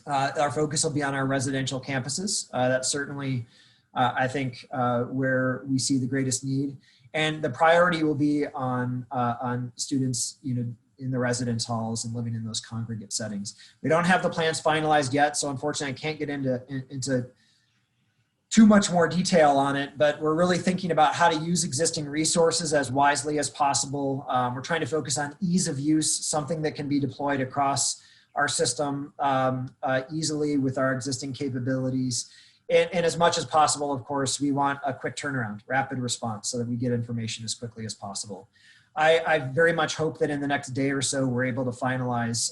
our focus will be on our residential campuses. That's certainly, I think, where we see the greatest need. And the priority will be on students, you know, in the residence halls and living in those congregate settings. We don't have the plans finalized yet, so unfortunately I can't get into too much more detail on it, but we're really thinking about how to use existing resources as wisely as possible. We're trying to focus on ease of use, something that can be deployed across our system easily with our existing capabilities. And as much as possible, of course, we want a quick turnaround, rapid response, so that we get information as quickly as possible. I very much hope that in the next day or so, we're able to finalize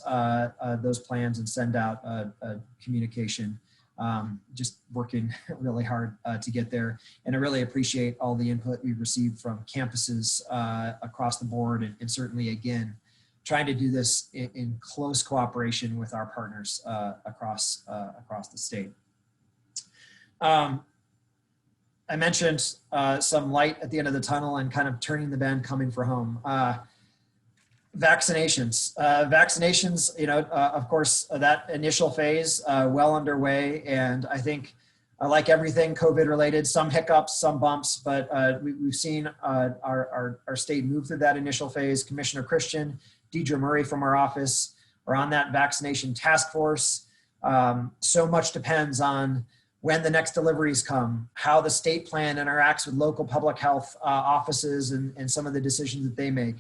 those plans and send out a communication. Just working really hard to get there. And I really appreciate all the input we've received from campuses across the board, and certainly, again, trying to do this in close cooperation with our partners across the state. I mentioned some light at the end of the tunnel and kind of turning the bend, coming for home. Vaccinations. Vaccinations, you know, of course, that initial phase well underway. And I think, like everything COVID related, some hiccups, some bumps, but we've seen our state move through that initial phase. Commissioner Christian, Deidre Murray from our office are on that vaccination task force. So much depends on when the next deliveries come, how the state plan interacts with local public health offices and some of the decisions that they make.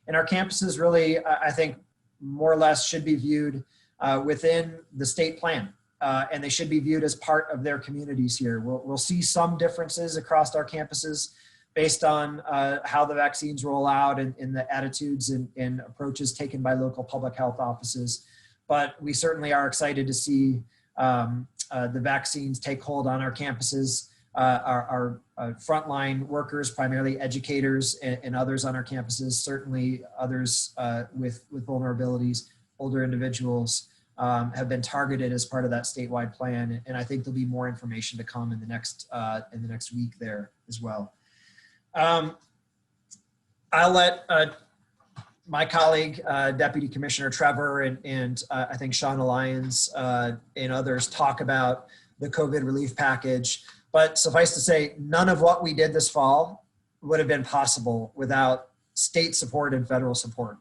And our campuses really, I think, more or less should be viewed within the state plan, and they should be viewed as part of their communities here. We'll see some differences across our campuses based on how the vaccines roll out and the attitudes and approaches taken by local public health offices. But we certainly are excited to see the vaccines take hold on our campuses. Our frontline workers, primarily educators and others on our campuses, certainly others with vulnerabilities, older individuals, have been targeted as part of that statewide plan. And I think there'll be more information to come in the next week there as well. I'll let my colleague, Deputy Commissioner Trevor, and I think Shauna Lyons and others talk about the COVID relief package. But suffice to say, none of what we did this fall would have been possible without state support and federal support.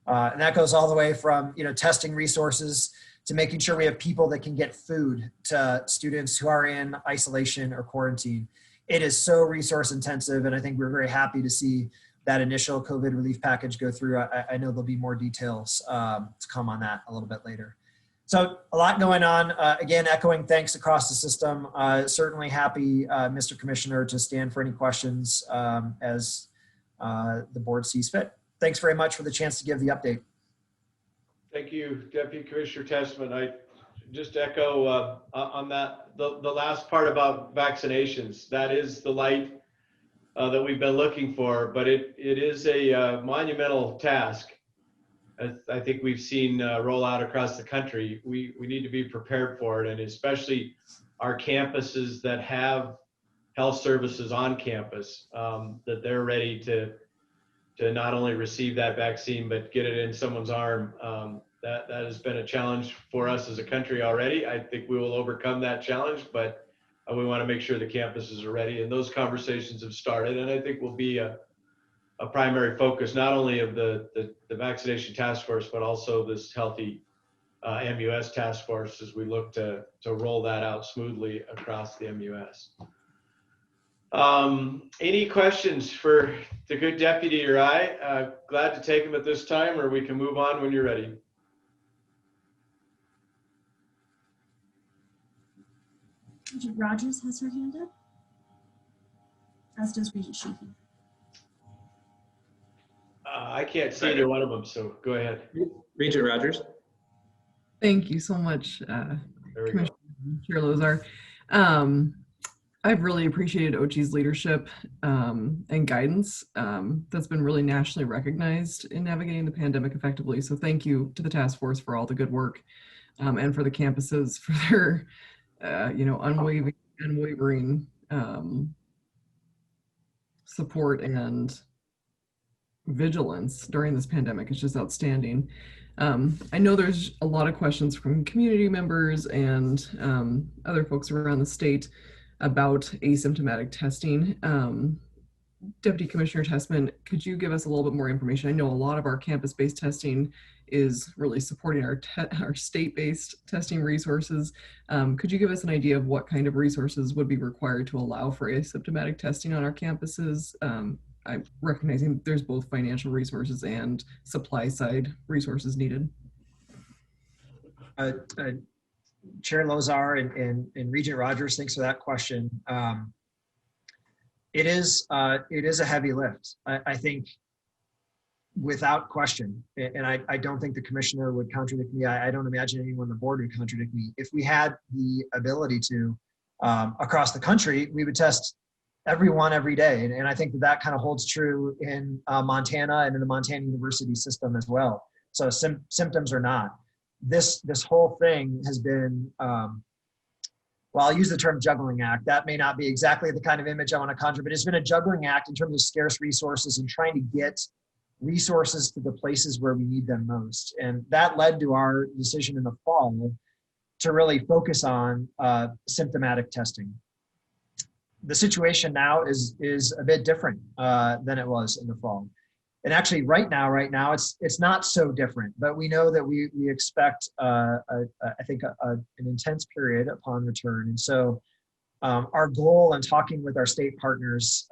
And that goes all the way from, you know, testing resources to making sure we have people that can get food to students who are in isolation or quarantine. It is so resource intensive, and I think we're very happy to see that initial COVID relief package go through. I know there'll be more details to come on that a little bit later. So a lot going on. Again, echoing thanks across the system. Certainly happy, Mr. Commissioner, to stand for any questions as the board sees fit. Thanks very much for the chance to give the update. Thank you, Deputy Commissioner Testament. I just echo on that, the last part about vaccinations. That is the light that we've been looking for, but it is a monumental task. I think we've seen roll out across the country. We need to be prepared for it, and especially our campuses that have health services on campus, that they're ready to not only receive that vaccine, but get it in someone's arm. That has been a challenge for us as a country already. I think we will overcome that challenge, but we want to make sure the campuses are ready. And those conversations have started, and I think will be a primary focus, not only of the vaccination task force, but also this healthy MUS task force as we look to roll that out smoothly across the MUS. Any questions for the good deputy or I? Glad to take them at this time, or we can move on when you're ready. Regent Rogers has her hand up, as does Regent Sheehy. I can't see either one of them, so go ahead. Regent Rogers. Thank you so much, There we go. Commissioner Chair Lozar. I've really appreciated OCHI's leadership and guidance. That's been really nationally recognized in navigating the pandemic effectively. So thank you to the task force for all the good work, and for the campuses for their unwavering support and vigilance during this pandemic. It's just outstanding. I know there's a lot of questions from community members and other folks around the state about asymptomatic testing. Deputy Commissioner Tessman, could you give us a little bit more information? I know a lot of our campus-based testing is really supporting our state-based testing resources. Could you give us an idea of what kind of resources would be required to allow for asymptomatic testing on our campuses? I'm recognizing there's both financial resources and supply side resources needed. Chair Lozar and Regent Rogers, thanks for that question. It is a heavy lift, I think, without question. And I don't think the commissioner would contradict me. I don't imagine anyone on the board would contradict me. If we had the ability to, across the country, we would test everyone every day. And I think that kind of holds true in Montana and in the Montana University system as well. So symptoms or not. This whole thing has been, well, I'll use the term juggling act. That may not be exactly the kind of image I want to conjure, but it's been a juggling act in terms of scarce resources and trying to get resources to the places where we need them most. And that led to our decision in the fall to really focus on symptomatic testing. The situation now is a bit different than it was in the fall. And actually right now it's not so different, but we know that we expect I think an intense period upon return. And so our goal in talking with our state partners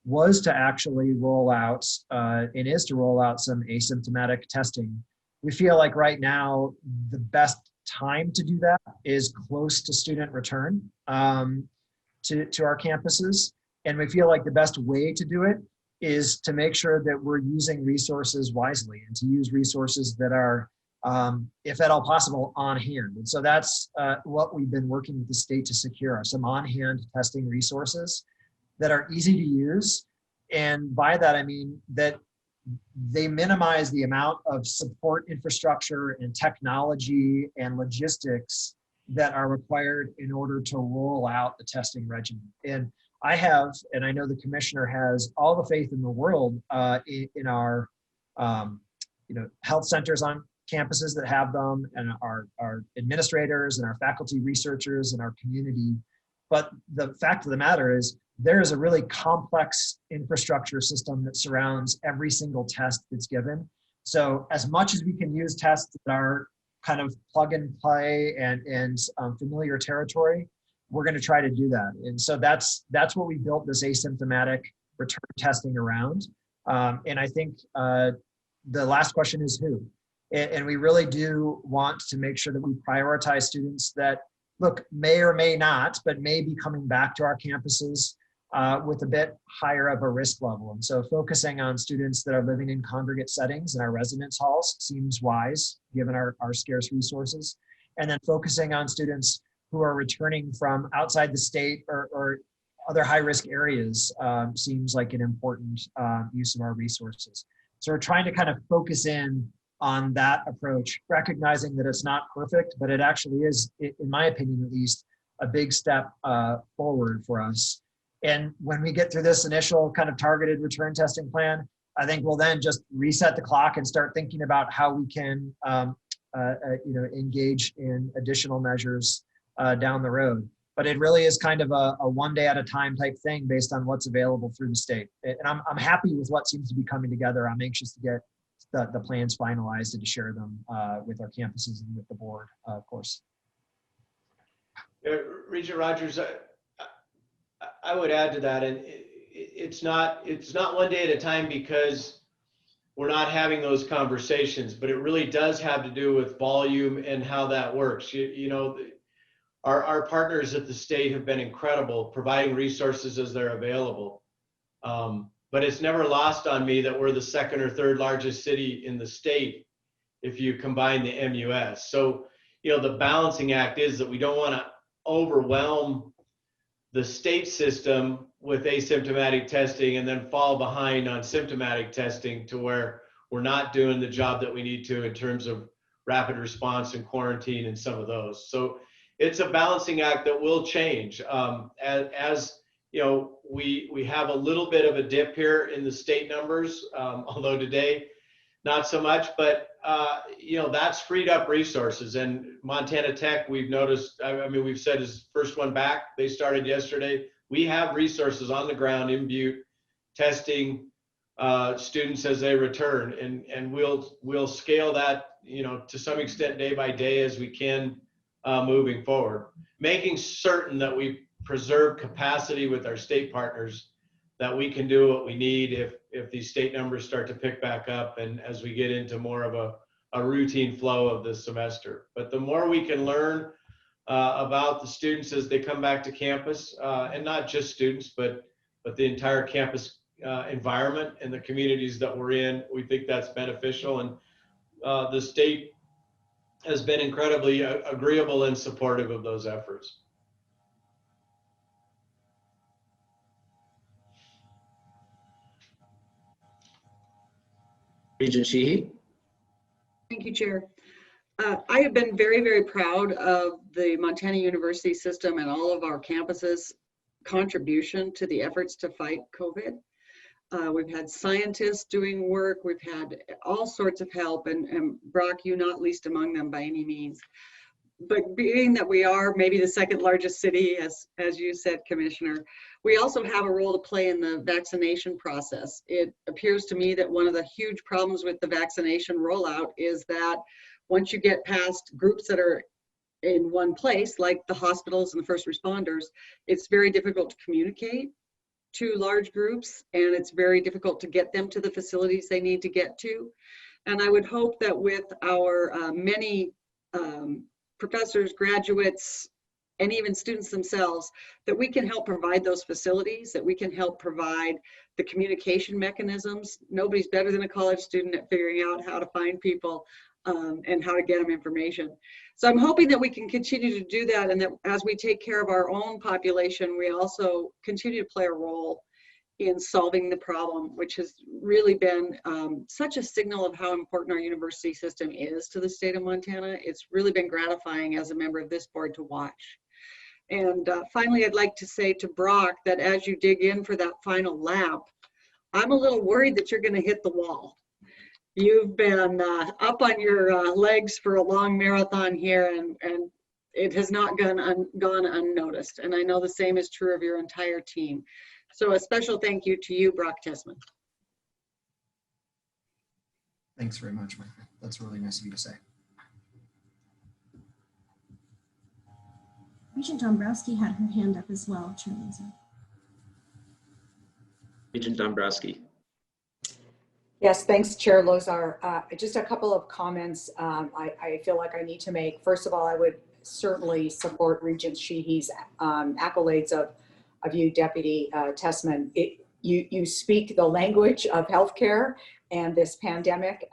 was to actually roll out and is to roll out some asymptomatic testing. We feel like right now the best time to do that is close to student return to our campuses. And we feel like the best way to do it is to make sure that we're using resources wisely and to use resources that are, if at all possible, on hand. And so that's what we've been working with the state to secure, some on-hand testing resources that are easy to use. And by that, I mean that they minimize the amount of support infrastructure and technology and logistics that are required in order to roll out the testing regimen. And I have, and I know the commissioner has, all the faith in the world in our health centers on campuses that have them, and our administrators and our faculty researchers and our community. But the fact of the matter is there is a really complex infrastructure system that surrounds every single test that's given. So as much as we can use tests that are kind of plug and play and familiar territory, we're going to try to do that. And so that's what we built this asymptomatic return testing around. And I think the last question is who? And we really do want to make sure that we prioritize students that, look, may or may not, but may be coming back to our campuses with a bit higher of a risk level. And so focusing on students that are living in congregate settings in our residence halls seems wise, given our scarce resources. And then focusing on students who are returning from outside the state or other high-risk areas seems like an important use of our resources. So we're trying to kind of focus in on that approach, recognizing that it's not perfect, but it actually is, in my opinion at least, a big step forward for us. And when we get through this initial kind of targeted return testing plan, I think we'll then just reset the clock and start thinking about how we can, engage in additional measures down the road. But it really is kind of a one day at a time type thing based on what's available through the state. And I'm happy with what seems to be coming together. I'm anxious to get the plans finalized and to share them with our campuses and with the board, of course. Regent Rogers, I would add to that, and it's not one day at a time because we're not having those conversations, but it really does have to do with volume and how that works. Our partners at the state have been incredible, providing resources as they're available. But it's never lost on me that we're the second or third largest city in the state if you combine the MUS. So, the balancing act is that we don't want to overwhelm the state system with asymptomatic testing and then fall behind on symptomatic testing to where we're not doing the job that we need to in terms of rapid response and quarantine and some of those. So it's a balancing act that will change. As we have a little bit of a dip here in the state numbers, although today not so much, but that's freed up resources. And Montana Tech, we've noticed, we've said is first one back. They started yesterday. We have resources on the ground in Butte testing students as they return, and we'll scale that to some extent day by day as we can moving forward, making certain that we preserve capacity with our state partners, that we can do what we need if these state numbers start to pick back up and as we get into more of a routine flow of this semester. But the more we can learn about the students as they come back to campus, and not just students, but the entire campus environment and the communities that we're in, we think that's beneficial. And the state has been incredibly agreeable and supportive of those efforts. Regent Sheehy. Thank you, Chair. I have been very, very proud of the Montana University system and all of our campuses' contribution to the efforts to fight COVID. We've had scientists doing work, we've had all sorts of help, and Brock, you not least among them by any means. But being that we are maybe the second largest city, as you said, Commissioner, we also have a role to play in the vaccination process. It appears to me that one of the huge problems with the vaccination rollout is that once you get past groups that are in one place, like the hospitals and the first responders, it's very difficult to communicate to large groups, and it's very difficult to get them to the facilities they need to get to. And I would hope that with our many professors, graduates, and even students themselves, that we can help provide those facilities, that we can help provide the communication mechanisms. Nobody's better than a college student at figuring out how to find people and how to get them information. So I'm hoping that we can continue to do that, and that as we take care of our own population, we also continue to play a role in solving the problem, which has really been such a signal of how important our university system is to the state of Montana. It's really been gratifying as a member of this board to watch. And finally, I'd like to say to Brock that as you dig in for that final lap, I'm a little worried that you're going to hit the wall. You've been up on your legs for a long marathon here, and it has not gone unnoticed. And I know the same is true of your entire team. So a special thank you to you, Brock Tessman. Thanks very much, Mike. That's really nice of you to say. Regent Dombrowski had her hand up as well, Chair Loza. Regent Dombrowski. Yes, thanks, Chair Lozar. Just a couple of comments I feel like I need to make. First of all, I would certainly support Regent Sheehy's accolades of you, Deputy Tessman. You speak the language of healthcare and this pandemic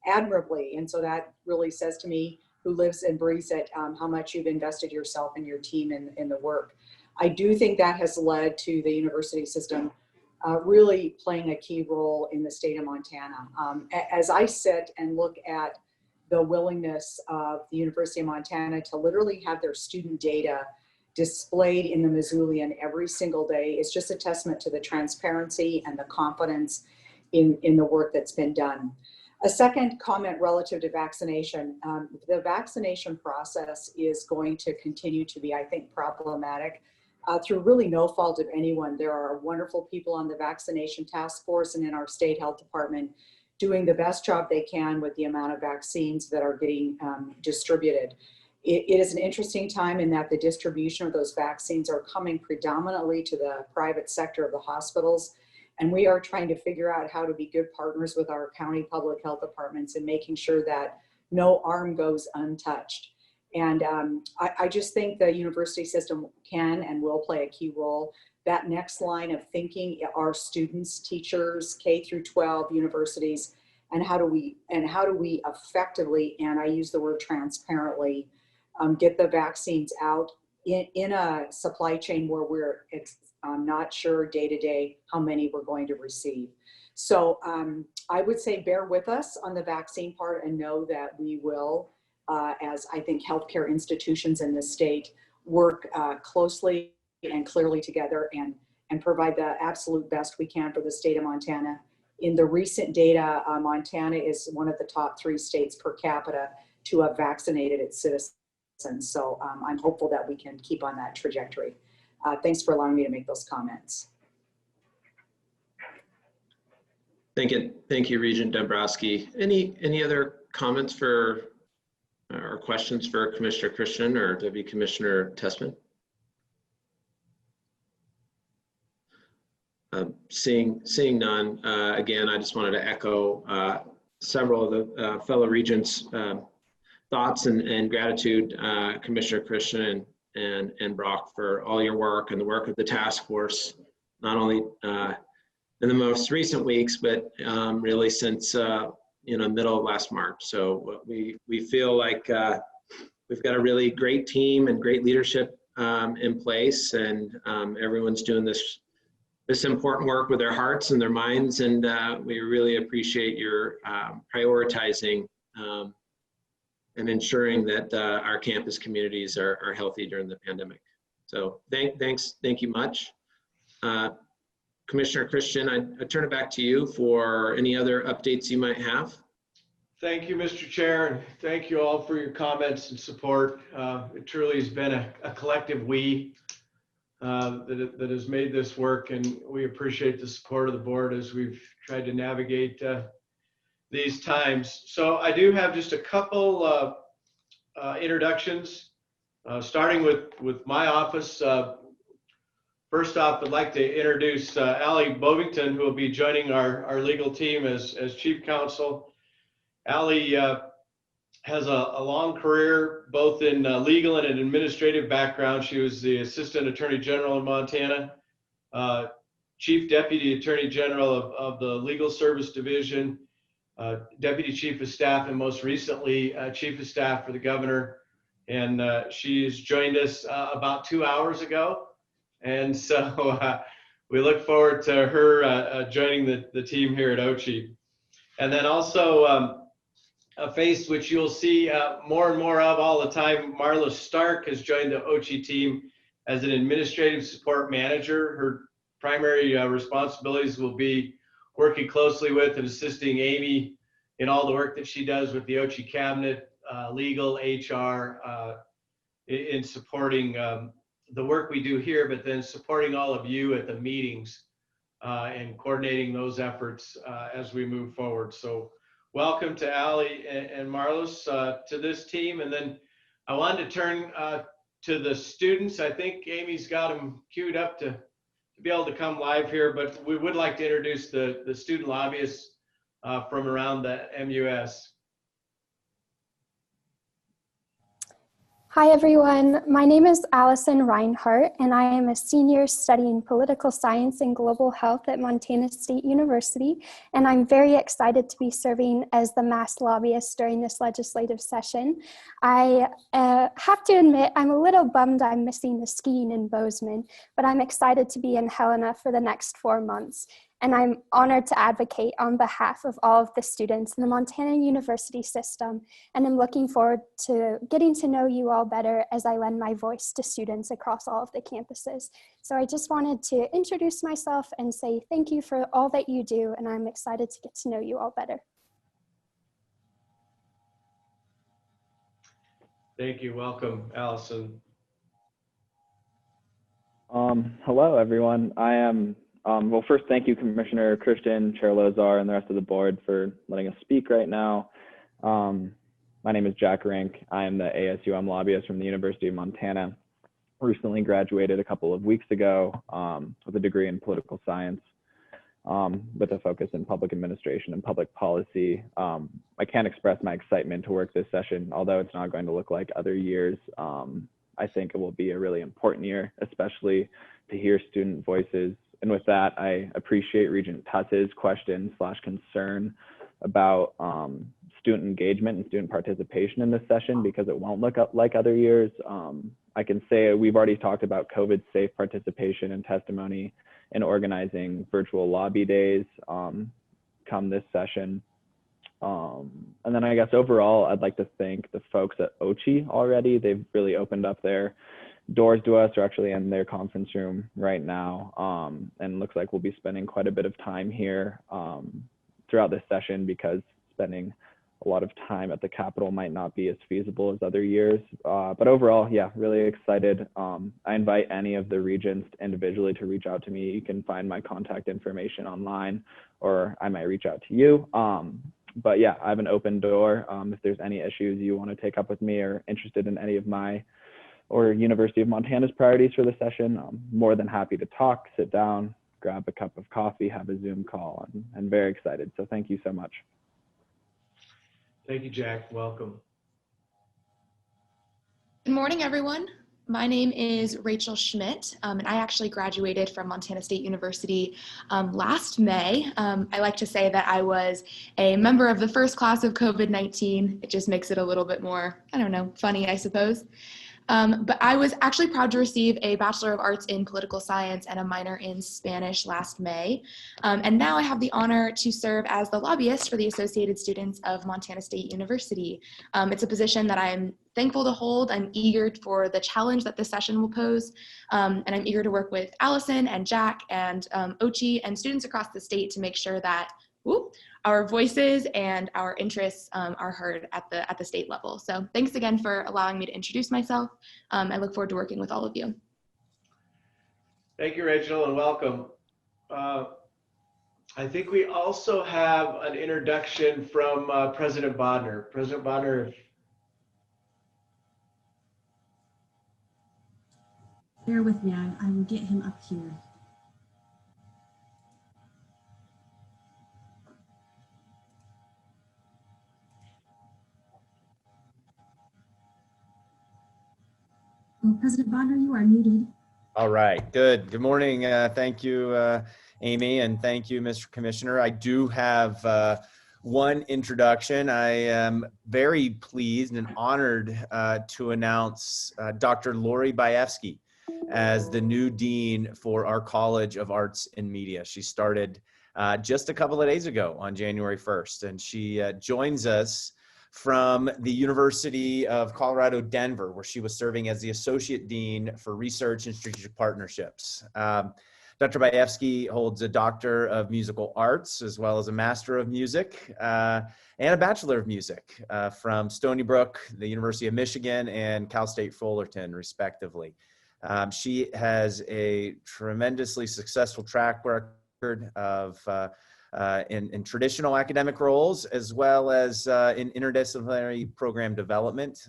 admirably, and so that really says to me, who lives and breathes it, how much you've invested yourself and your team in the work. I do think that has led to the university system really playing a key role in the state of Montana. As I sit and look at the willingness of the University of Montana to literally have their student data displayed in the Missoulian every single day is just a testament to the transparency and the confidence in the work that's been done. A second comment relative to vaccination. The vaccination process is going to continue to be, I think, problematic through really no fault of anyone. There are wonderful people on the vaccination task force and in our state health department doing the best job they can with the amount of vaccines that are getting distributed. It is an interesting time in that the distribution of those vaccines are coming predominantly to the private sector of the hospitals. And we are trying to figure out how to be good partners with our county public health departments and making sure that no arm goes untouched. And I just think the university system can and will play a key role. That next line of thinking are students, teachers, K through 12 universities, and how do we effectively, and I use the word transparently, get the vaccines out in a supply chain where we're not sure day to day how many we're going to receive. So I would say bear with us on the vaccine part and know that we will, as I think healthcare institutions in the state, work closely and clearly together and provide the absolute best we can for the state of Montana. In the recent data, Montana is one of the top 3 states per capita to have vaccinated its citizens. So I'm hopeful that we can keep on that trajectory. Thanks for allowing me to make those comments. Thank you, Regent Dombrowski. Any other comments for or questions for Commissioner Christian or Deputy Commissioner Tessman? Seeing none, again, I just wanted to echo several of the fellow regents' thoughts and gratitude, Commissioner Christian and Brock, for all your work and the work of the task force, not only in the most recent weeks, but really since middle of last March. So we feel like we've got a really great team and great leadership in place, and everyone's doing this important work with their hearts and their minds, and we really appreciate your prioritizing and ensuring that our campus communities are healthy during the pandemic. So thank you much. Commissioner Christian, I turn it back to you for any other updates you might have. Thank you, Mr. Chair, and thank you all for your comments and support. It truly has been a collective we that has made this work, and we appreciate the support of the board as we've tried to navigate these times. So I do have just a couple introductions, starting with my office. First off, I'd like to introduce Allie Bovington, who will be joining our legal team as Chief Counsel. Allie has a long career, both in legal and an administrative background. She was the Assistant Attorney General in Montana, Chief Deputy Attorney General of the Legal Service Division, Deputy Chief of Staff, and most recently, Chief of Staff for the Governor. And she's joined us about 2 hours ago. And so we look forward to her joining the team here at OCHI. And then also a face which you'll see more and more of all the time, Marla Stark has joined the OCHI team as an administrative support manager. Her primary responsibilities will be working closely with and assisting Amy in all the work that she does with the OCHI cabinet, legal, HR, in supporting the work we do here, but then supporting all of you at the meetings and coordinating those efforts as we move forward. So welcome to Allie and Marlos to this team. And then I wanted to turn to the students. I think Amy's got them queued up to be able to come live here, but we would like to introduce the student lobbyists from around the MUS. Hi everyone, my name is Alison Reinhart and I am a senior studying political science and global health at Montana State University, and I'm very excited to be serving as the mass lobbyist during this legislative session. I have to admit I'm a little bummed I'm missing the skiing in Bozeman, but I'm excited to be in Helena for the next 4 months. and I'm honored to advocate on behalf of all of the students in the Montana University system, and I'm looking forward to getting to know you all better as I lend my voice to students across all of the campuses. So I just wanted to introduce myself and say thank you for all that you do, and I'm excited to get to know you all better. Thank you. Welcome, Allison. Hello, everyone. I am, well, first, thank you, Commissioner Christian, Chair Lozar, and the rest of the board for letting us speak right now. My name is Jack Rink. I am the ASUM lobbyist from the University of Montana. Recently graduated a couple of weeks ago with a degree in political science with a focus in public administration and public policy. I can't express my excitement to work this session, although it's not going to look like other years. I think it will be a really important year, especially to hear student voices. And with that, I appreciate Regent Tuss's question/concern about student engagement and student participation in this session, because it won't look like other years. I can say we've already talked about COVID safe participation and testimony in organizing virtual lobby days come this session. And then I guess overall, I'd like to thank the folks at OCHI already. They've really opened up their doors to us. We're actually in their conference room right now. And looks like we'll be spending quite a bit of time here throughout this session, because spending a lot of time at the Capitol might not be as feasible as other years. But overall, yeah, really excited. I invite any of the regents individually to reach out to me. You can find my contact information online, or I might reach out to you. But yeah, I have an open door. If there's any issues you want to take up with me or interested in any of my or University of Montana's priorities for the session, I'm more than happy to talk, sit down, grab a cup of coffee, have a Zoom call. I'm very excited. So thank you so much. Thank you, Jack. Welcome. Good morning, everyone. My name is Rachel Schmidt, and I actually graduated from Montana State University last May. I like to say that I was a member of the first class of COVID-19. It just makes it a little bit more, I don't know, funny, I suppose. But I was actually proud to receive a Bachelor of Arts in Political Science and a minor in Spanish last May. And now I have the honor to serve as the lobbyist for the Associated Students of Montana State University. It's a position that I'm thankful to hold. I'm eager for the challenge that this session will pose. And I'm eager to work with Allison and Jack and OCHI and students across the state to make sure that our voices and our interests are heard at the state level. So thanks again for allowing me to introduce myself. I look forward to working with all of you. Thank you, Rachel, and welcome. I think we also have an introduction from President Bodner. President Bodner. Bear with me, I will get him up here. Well, President Bonner, you are muted. All right, good. Good morning. Thank you, Amy, and thank you, Mr. Commissioner. I do have one introduction. I am very pleased and honored to announce Dr. Lori Bajewski as the new dean for our College of Arts and Media. She started just a couple of days ago on January 1st, and she joins us from the University of Colorado, Denver, where she was serving as the Associate Dean for Research and Strategic Partnerships. Dr. Bajewski holds a Doctor of Musical Arts, as well as a Master of Music and a Bachelor of Music from Stony Brook, the University of Michigan, and Cal State Fullerton, respectively. She has a tremendously successful track record of in traditional academic roles, as well as in interdisciplinary program development,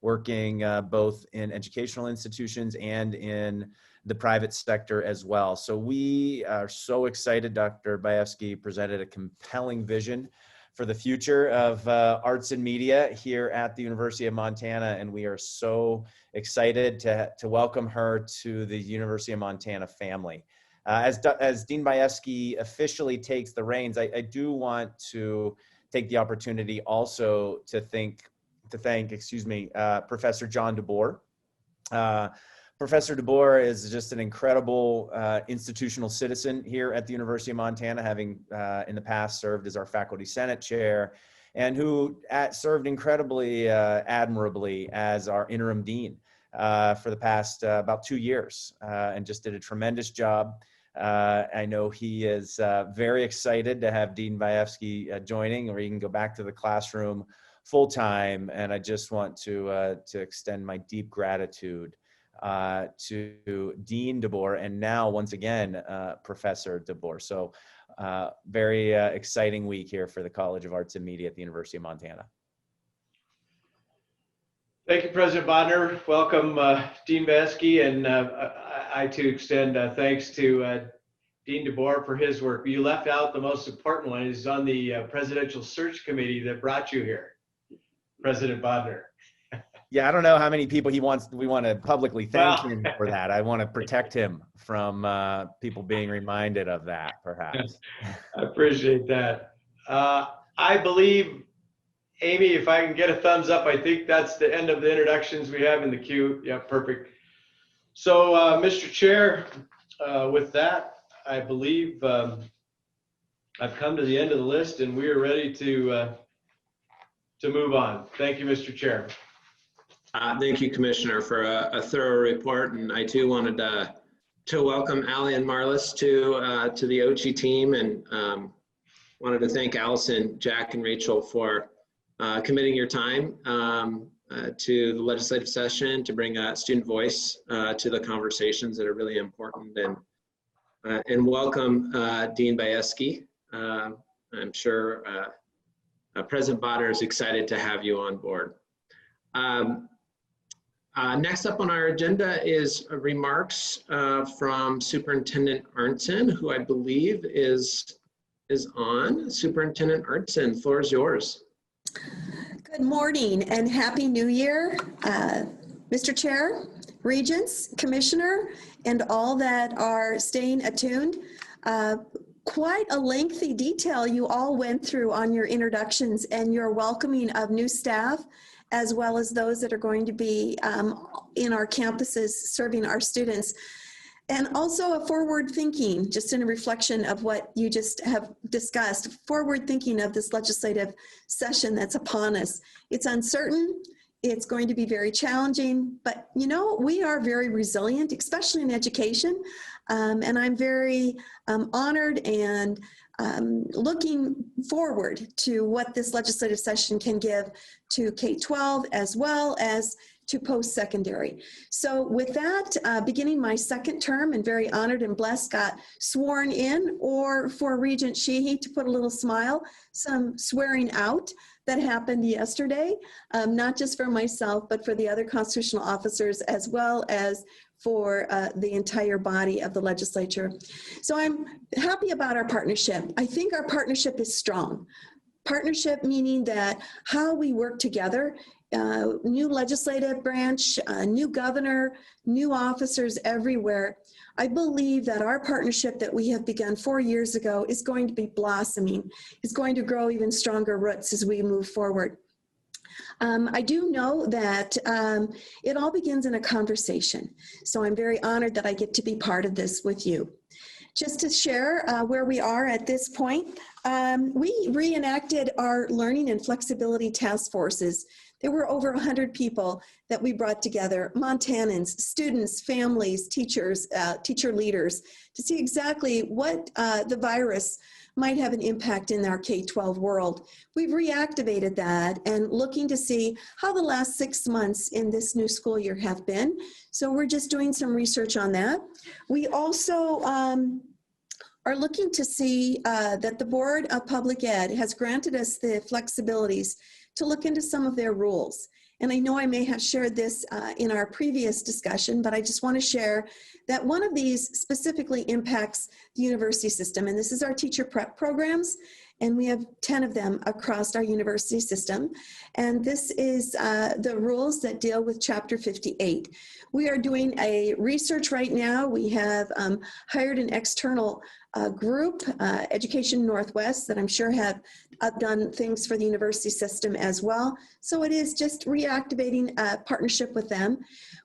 working both in educational institutions and in the private sector as well. So we are so excited. Dr. Bajewski presented a compelling vision for the future of arts and media here at the University of Montana, and we are so excited to welcome her to the University of Montana family. As Dean Bajewski officially takes the reins, I do want to take the opportunity also to thank Professor John DeBoer. Professor DeBoer is just an incredible institutional citizen here at the University of Montana, having in the past served as our faculty senate chair, and who served incredibly admirably as our interim dean for the past about 2 years, and just did a tremendous job. I know he is very excited to have Dean Bajewski joining, or he can go back to the classroom full time. And I just want to extend my deep gratitude to Dean DeBoer, and now once again Professor DeBoer. So very exciting week here for the College of Arts and Media at the University of Montana. Thank you, President Bodner. Welcome, Dean Bajewski, and I too extend thanks to Dean DeBoer for his work. You left out the most important one. Is on the presidential search committee that brought you here, President Bodner. Yeah, I don't know how many people we want to publicly thank him for that. I want to protect him from people being reminded of that, perhaps. I appreciate that. I believe, Amy, if I can get a thumbs up, I think that's the end of the introductions we have in the queue. Yeah, perfect. So, Mr. Chair, with that, I believe I've come to the end of the list, and we are ready to move on. Thank you, Mr. Chair. Thank you, Commissioner, for a thorough report. And I too wanted to welcome Allie and Marlis to the OCHI team, and wanted to thank Allison, Jack, and Rachel for committing your time to the legislative session to bring a student voice to the conversations that are really important. And welcome Dean Bajewski. I'm sure President Bodner is excited to have you on board. Next up on our agenda is remarks from Superintendent Arntzen, who I believe is on. Superintendent Arntzen, the floor is yours. Good morning and Happy New Year, Mr. Chair, Regents, Commissioner, and all that are staying attuned. Quite a lengthy detail you all went through on your introductions and your welcoming of new staff, as well as those that are going to be in our campuses serving our students. And also a forward thinking, just in a reflection of what you just have discussed, forward thinking of this legislative session that's upon us. It's uncertain, it's going to be very challenging, but you know, we are very resilient, especially in education. And I'm very honored and looking forward to what this legislative session can give to K-12 as well as to post-secondary. So with that, beginning my second term, and very honored and blessed, got sworn in, or for Regent Sheehy, to put a little smile, some swearing out that happened yesterday, not just for myself, but for the other constitutional officers, as well as for the entire body of the legislature. So I'm happy about our partnership. I think our partnership is strong. Partnership meaning that how we work together, new legislative branch, new governor, new officers everywhere. I believe that our partnership that we have begun 4 years ago is going to be blossoming. It's going to grow even stronger roots as we move forward. I do know that it all begins in a conversation. So I'm very honored that I get to be part of this with you. Just to share where we are at this point, we reenacted our learning and flexibility task forces. There were over 100 people that we brought together, Montanans, students, families, teachers, teacher leaders, to see exactly what the virus might have an impact in our K-12 world. We've reactivated that and looking to see how the last 6 months in this new school year have been. So we're just doing some research on that. We also are looking to see that the Board of Public Ed has granted us the flexibilities to look into some of their rules. And I know I may have shared this in our previous discussion, but I just want to share that one of these specifically impacts the university system, and this is our teacher prep programs. and we have 10 of them across our university system. And this is the rules that deal with Chapter 58. We are doing a research right now. We have hired an external group, Education Northwest, that I'm sure have done things for the university system as well. So it is just reactivating a partnership with them.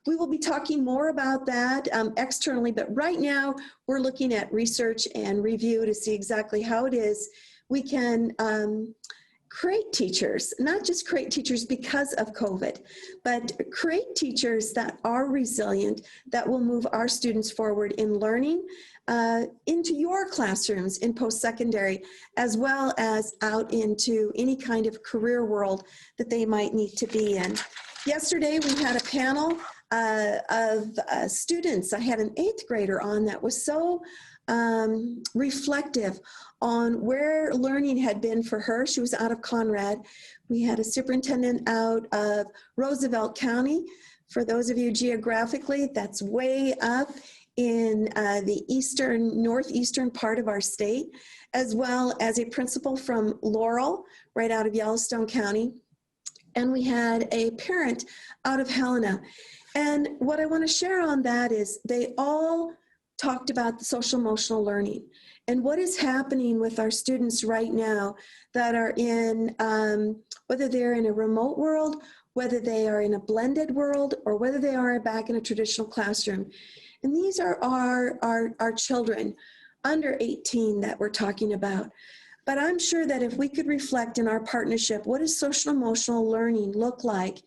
We will be talking more about that externally, but right now we're looking at research and review to see exactly how it is we can create teachers, not just create teachers because of COVID, but create teachers that are resilient, that will move our students forward in learning into your classrooms in post-secondary, as well as out into any kind of career world that they might need to be in. Yesterday, we had a panel of students. I had an 8th grader on that was so reflective on where learning had been for her. She was out of Conrad. We had a superintendent out of Roosevelt County. For those of you geographically, that's way up in the northeastern part of our state, as well as a principal from Laurel, right out of Yellowstone County. And we had a parent out of Helena. And what I want to share on that is they all talked about the social emotional learning and what is happening with our students right now that are in, whether they're in a remote world, whether they are in a blended world, or whether they are back in a traditional classroom. And these are our children under 18 that we're talking about. But I'm sure that if we could reflect in our partnership, what does social emotional learning look like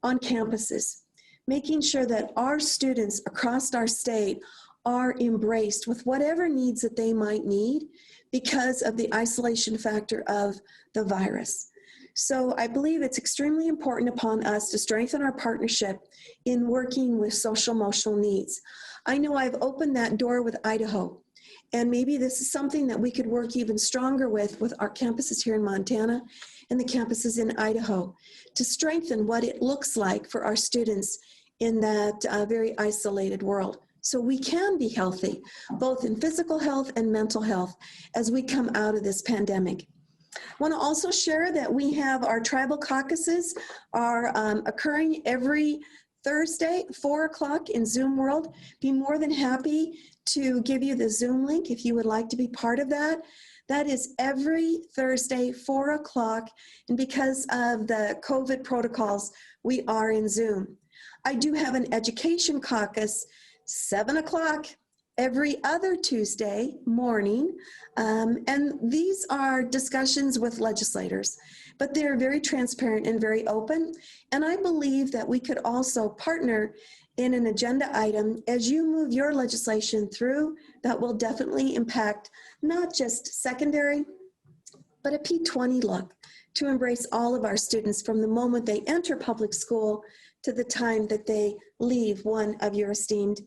on campuses? Making sure that our students across our state are embraced with whatever needs that they might need because of the isolation factor of the virus. So I believe it's extremely important upon us to strengthen our partnership in working with social emotional needs. I know I've opened that door with Idaho, and maybe this is something that we could work even stronger with our campuses here in Montana and the campuses in Idaho to strengthen what it looks like for our students in that very isolated world. So we can be healthy, both in physical health and mental health as we come out of this pandemic. I want to also share that we have our tribal caucuses are occurring every Thursday, 4 o'clock in Zoom World. Be more than happy to give you the Zoom link if you would like to be part of that. That is every Thursday, 4 o'clock. And because of the COVID protocols, we are in Zoom. I do have an education caucus, 7 o'clock every other Tuesday morning. And these are discussions with legislators, but they're very transparent and very open. And I believe that we could also partner in an agenda item as you move your legislation through that will definitely impact not just secondary, but a P20 look to embrace all of our students from the moment they enter public school to the time that they leave one of your esteemed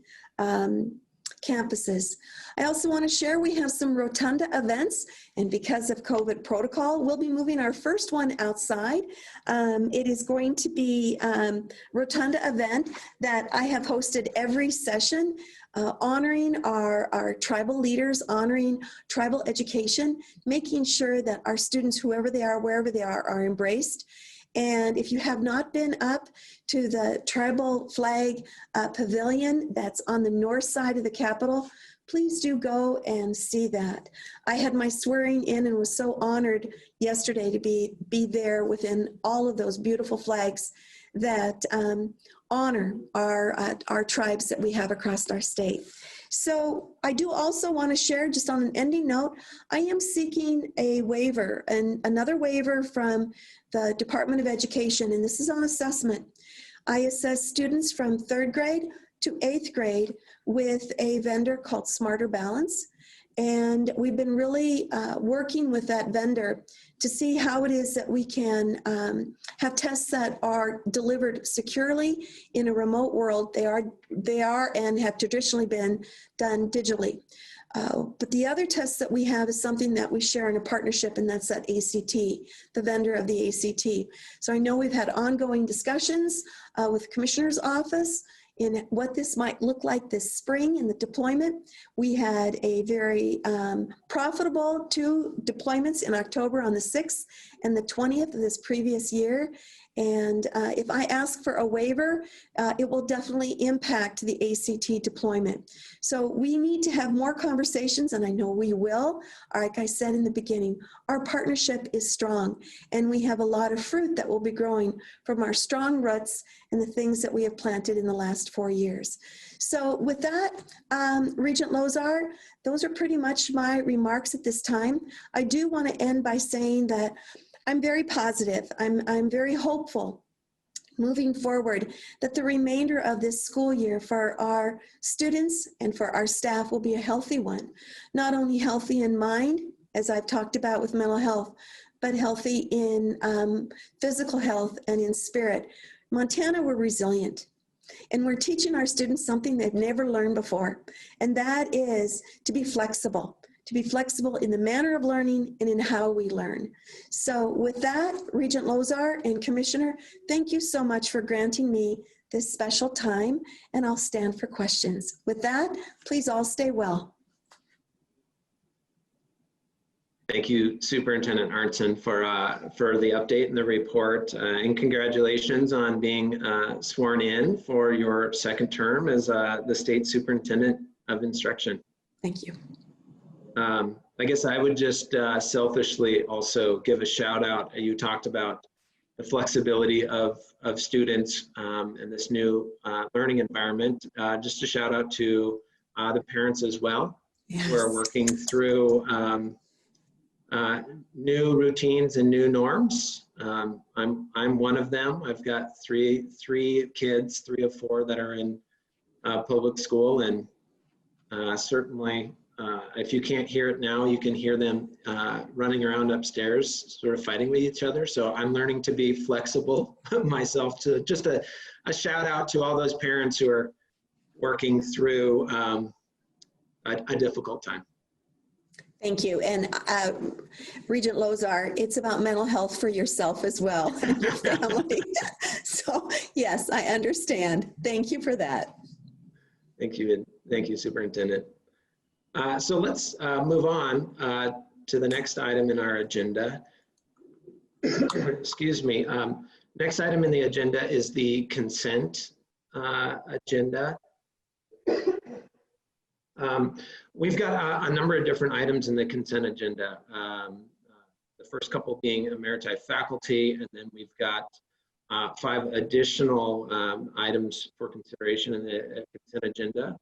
campuses. I also want to share we have some Rotunda events, and because of COVID protocol, we'll be moving our first one outside. It is going to be Rotunda event that I have hosted every session, honoring our tribal leaders, honoring tribal education, making sure that our students, whoever they are, wherever they are embraced. And if you have not been up to the tribal flag pavilion that's on the north side of the Capitol, please do go and see that. I had my swearing in and was so honored yesterday to be there within all of those beautiful flags that honor our tribes that we have across our state. So I do also want to share, just on an ending note, I am seeking a waiver, and another waiver from the Department of Education, and this is on assessment. I assess students from 3rd grade to 8th grade with a vendor called Smarter Balance. And we've been really working with that vendor to see how it is that we can have tests that are delivered securely in a remote world. They are and have traditionally been done digitally. But the other test that we have is something that we share in a partnership, and that's at ACT, the vendor of the ACT. So I know we've had ongoing discussions with the Commissioner's office in what this might look like this spring in the deployment. We had a very profitable 2 deployments in October on the 6th and the 20th of this previous year. And if I ask for a waiver, it will definitely impact the ACT deployment. So we need to have more conversations, and I know we will. Like I said in the beginning, our partnership is strong, and we have a lot of fruit that will be growing from our strong roots and the things that we have planted in the last 4 years. So with that, Regent Lozar, those are pretty much my remarks at this time. I do want to end by saying that I'm very positive. I'm very hopeful moving forward that the remainder of this school year for our students and for our staff will be a healthy one. Not only healthy in mind, as I've talked about with mental health, but healthy in physical health and in spirit. Montana, we're resilient. And we're teaching our students something they've never learned before, and that is to be flexible in the manner of learning and in how we learn. So with that, Regent Lozar and Commissioner, thank you so much for granting me this special time, and I'll stand for questions. With that, please all stay well. Thank you, Superintendent Arntzen, for the update and the report, and congratulations on being sworn in for your second term as the State Superintendent of Instruction. Thank you. I guess I would just selfishly also give a shout out. You talked about the flexibility of students in this new learning environment. Just a shout out to the parents as well, Yes. who are working through new routines and new norms. I'm one of them. I've got three kids, 3 of 4 that are in public school, and certainly if you can't hear it now, you can hear them running around upstairs, sort of fighting with each other. So I'm learning to be flexible myself. To just a shout out to all those parents who are working through a difficult time. Thank you. And Regent Lozar, it's about mental health for yourself as well and your family. So yes, I understand. Thank you for that. Thank you. Thank you, Superintendent. So let's move on to the next item in our agenda. Excuse me. Next item in the agenda is the consent agenda. We've got a number of different items in the consent agenda. The first couple being emeriti faculty, and then we've got 5 additional items for consideration in the consent agenda.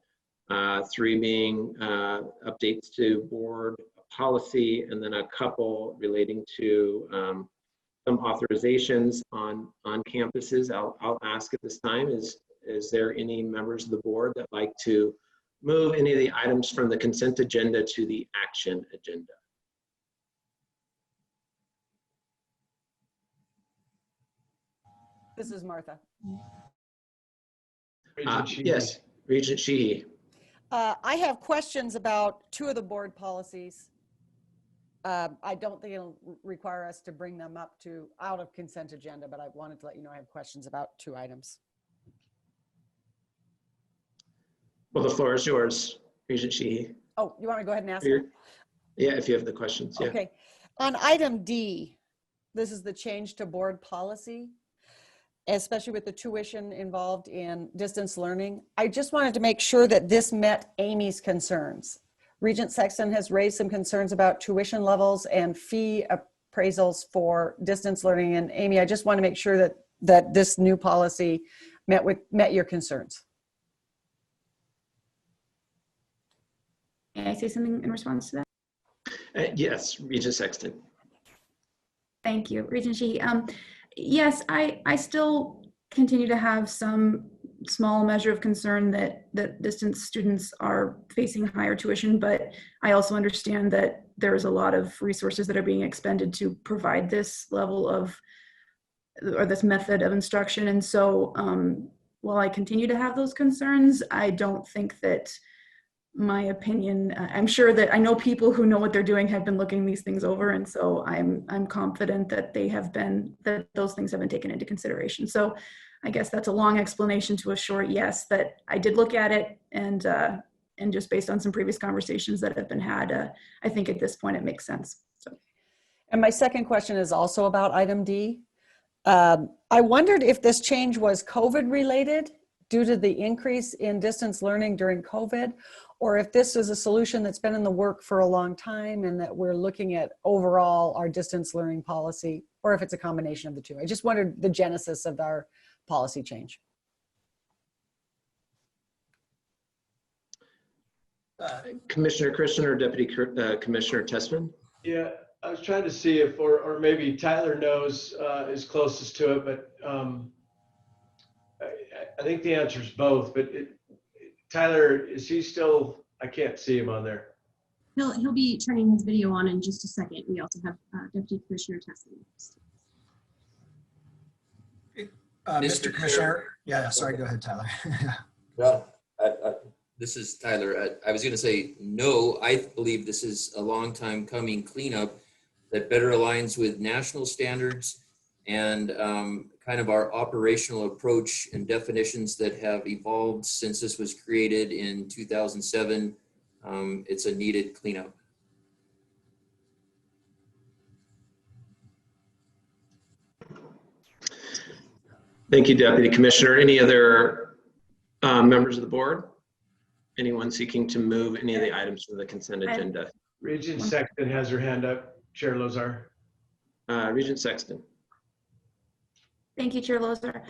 3 being updates to board policy, and then a couple relating to some authorizations on campuses. I'll ask at this time, is there any members of the board that like to move any of the items from the consent agenda to the action agenda? This is Martha. Yes, Regent Sheehy. I have questions about 2 of the board policies. I don't think it'll require us to bring them up out of consent agenda, but I wanted to let you know I have questions about 2 items. Well, the floor is yours, Regent Sheehy. Oh, you want me to go ahead and ask? Yeah, if you have the questions. Yeah. Okay. On item D, this is the change to board policy, especially with the tuition involved in distance learning. I just wanted to make sure that this met Amy's concerns. Regent Sexton has raised some concerns about tuition levels and fee appraisals for distance learning. And Amy, I just want to make sure that this new policy met your concerns. May I say something in response to that? Yes, Regent Sexton. Thank you, Regent Sheehy. Yes, I still continue to have some small measure of concern that distance students are facing higher tuition, but I also understand that there's a lot of resources that are being expended to provide this level of, or this method of instruction. And so while I continue to have those concerns, I don't think that my opinion, I'm sure that I know people who know what they're doing have been looking these things over. And so I'm confident that that those things have been taken into consideration. So I guess that's a long explanation to a short yes, that I did look at it, and just based on some previous conversations that have been had, I think at this point it makes sense. So. And my second question is also about item D. I wondered if this change was COVID related due to the increase in distance learning during COVID, or if this is a solution that's been in the work for a long time and that we're looking at overall our distance learning policy, or if it's a combination of the two. I just wondered the genesis of our policy change. Commissioner Christian or Deputy Commissioner Tessman? Yeah, I was trying to see if, or maybe Tyler knows, is closest to it, but I think the answer is both. But Tyler, is he still? I can't see him on there. He'll be turning his video on in just a second. We also have Deputy Commissioner Tessman. Mr. Commissioner, yeah, sorry, go ahead, Tyler. Well, this is Tyler. I was going to say, no, I believe this is a long time coming cleanup that better aligns with national standards and kind of our operational approach and definitions that have evolved since this was created in 2007. It's a needed cleanup. Thank you, Deputy Commissioner. Any other members of the board? Anyone seeking to move any of the items from the consent agenda? Regent Sexton has her hand up. Chair Lozar. Regent Sexton. Thank you, Chair Lozar.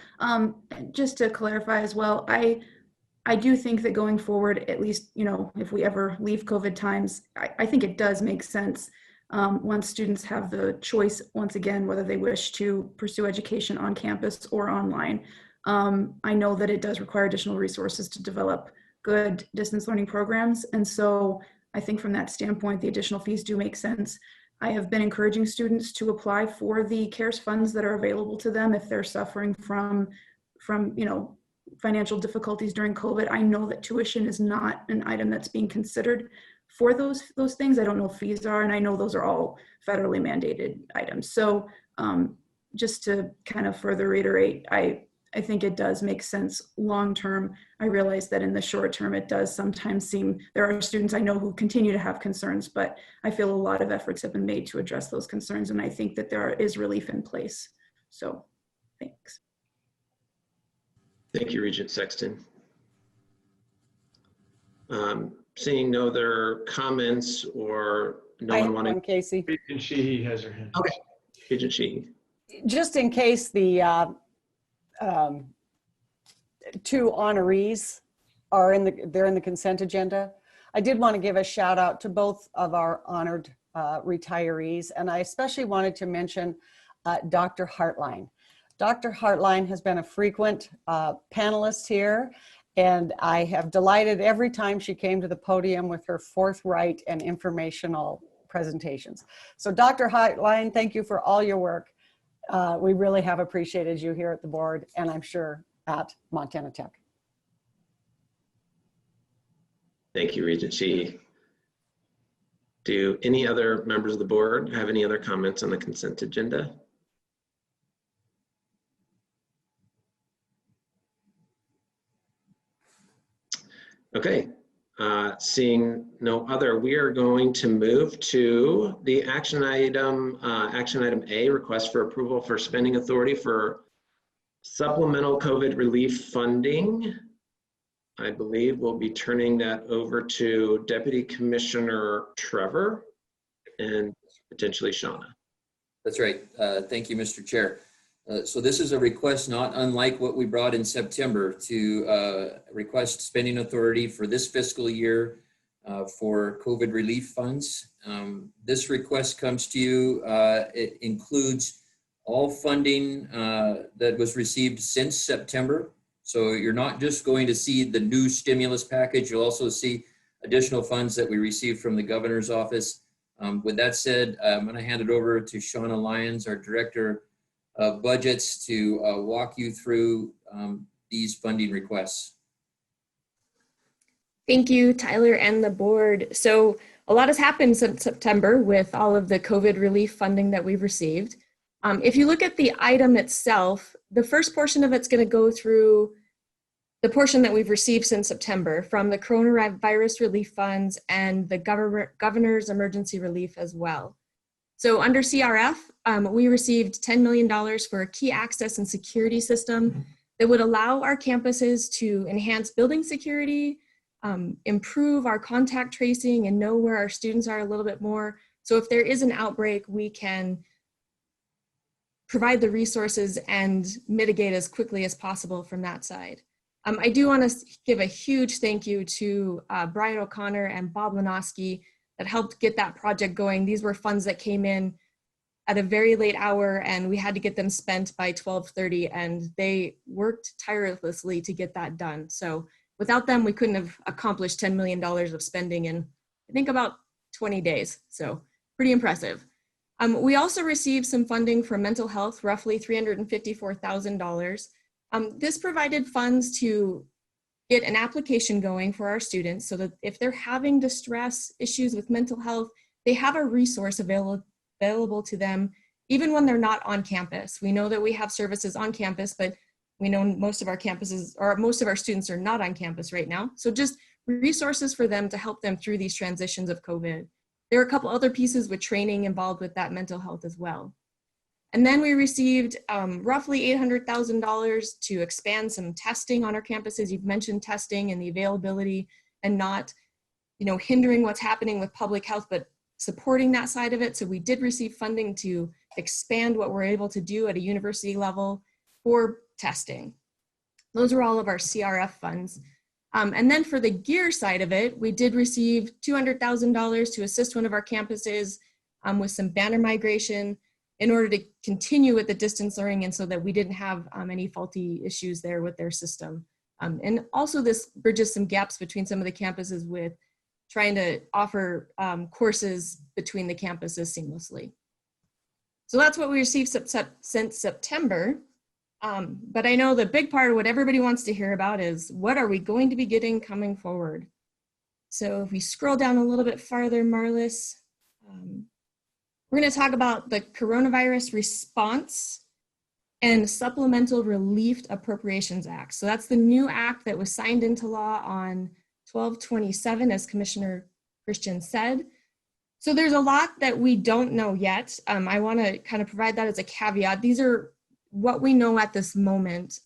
Just to clarify as well, I do think that going forward, at least, if we ever leave COVID times, I think it does make sense once students have the choice, once again, whether they wish to pursue education on campus or online. I know that it does require additional resources to develop good distance learning programs. And so I think from that standpoint, the additional fees do make sense. I have been encouraging students to apply for the CARES funds that are available to them if they're suffering from financial difficulties during COVID. I know that tuition is not an item that's being considered for those things. I don't know if fees are, and I know those are all federally mandated items. So just to kind of further reiterate, I think it does make sense long-term. I realize that in the short term, it does sometimes seem, there are students I know who continue to have concerns, but I feel a lot of efforts have been made to address those concerns, and I think that there is relief in place. So, thanks. Thank you, Regent Sexton. Seeing no other comments or no one wanting. Casey. Regent Sheehy has her hand. Okay, Regent Sheehy. Just in case the two honorees are they're in the consent agenda, I did want to give a shout out to both of our honored retirees, and I especially wanted to mention Dr. Hartline. Dr. Hartline has been a frequent panelist here, and I have delighted every time she came to the podium with her forthright and informational presentations. So Dr. Hartline, thank you for all your work. We really have appreciated you here at the board, and I'm sure at Montana Tech. Thank you, Regent Sheehy. Do any other members of the board have any other comments on the consent agenda? Okay, seeing no other, we are going to move to the action item A, request for approval for spending authority for supplemental COVID relief funding. I believe we'll be turning that over to Deputy Commissioner Trevor and potentially Shauna. That's right. Thank you, Mr. Chair. So this is a request not unlike what we brought in September to request spending authority for this fiscal year for COVID relief funds. This request comes to you. It includes all funding that was received since September. So you're not just going to see the new stimulus package, you'll also see additional funds that we received from the governor's office. With that said, I'm going to hand it over to Shauna Lyons, our Director of Budgets, to walk you through these funding requests. Thank you, Tyler and the board. So a lot has happened since September with all of the COVID relief funding that we've received. If you look at the item itself, the first portion of it's going to go through the portion that we've received since September from the coronavirus relief funds and the governor's emergency relief as well. So under CRF, we received $10 million for a key access and security system that would allow our campuses to enhance building security, improve our contact tracing, and know where our students are a little bit more. So if there is an outbreak, we can provide the resources and mitigate as quickly as possible from that side. I do want to give a huge thank you to Brian O'Connor and Bob Lanoski that helped get that project going. These were funds that came in at a very late hour, and we had to get them spent by 12:30, and they worked tirelessly to get that done. So without them, we couldn't have accomplished $10 million of spending in, I think, about 20 days. So pretty impressive. We also received some funding for mental health, roughly $354,000. This provided funds to get an application going for our students so that if they're having distress issues with mental health, they have a resource available to them, even when they're not on campus. We know that we have services on campus, but we know most of our campuses, or most of our students, are not on campus right now. So just resources for them to help them through these transitions of COVID. There are a couple other pieces with training involved with that mental health as well. And then we received roughly $800,000 to expand some testing on our campuses. You've mentioned testing and the availability and not, hindering what's happening with public health, but supporting that side of it. So we did receive funding to expand what we're able to do at a university level for testing. Those are all of our CRF funds. And then for the gear side of it, we did receive $200,000 to assist one of our campuses with some banner migration in order to continue with the distance learning, and so that we didn't have any faulty issues there with their system. And also this bridges some gaps between some of the campuses with trying to offer courses between the campuses seamlessly. So that's what we received since September. But I know the big part of what everybody wants to hear about is what are we going to be getting coming forward? So if we scroll down a little bit farther, Marlis, we're going to talk about the coronavirus response and Supplemental Relief Appropriations Act. So that's the new act that was signed into law on 12/27, as Commissioner Christian said. So there's a lot that we don't know yet. I want to kind of provide that as a caveat. These are what we know at this moment.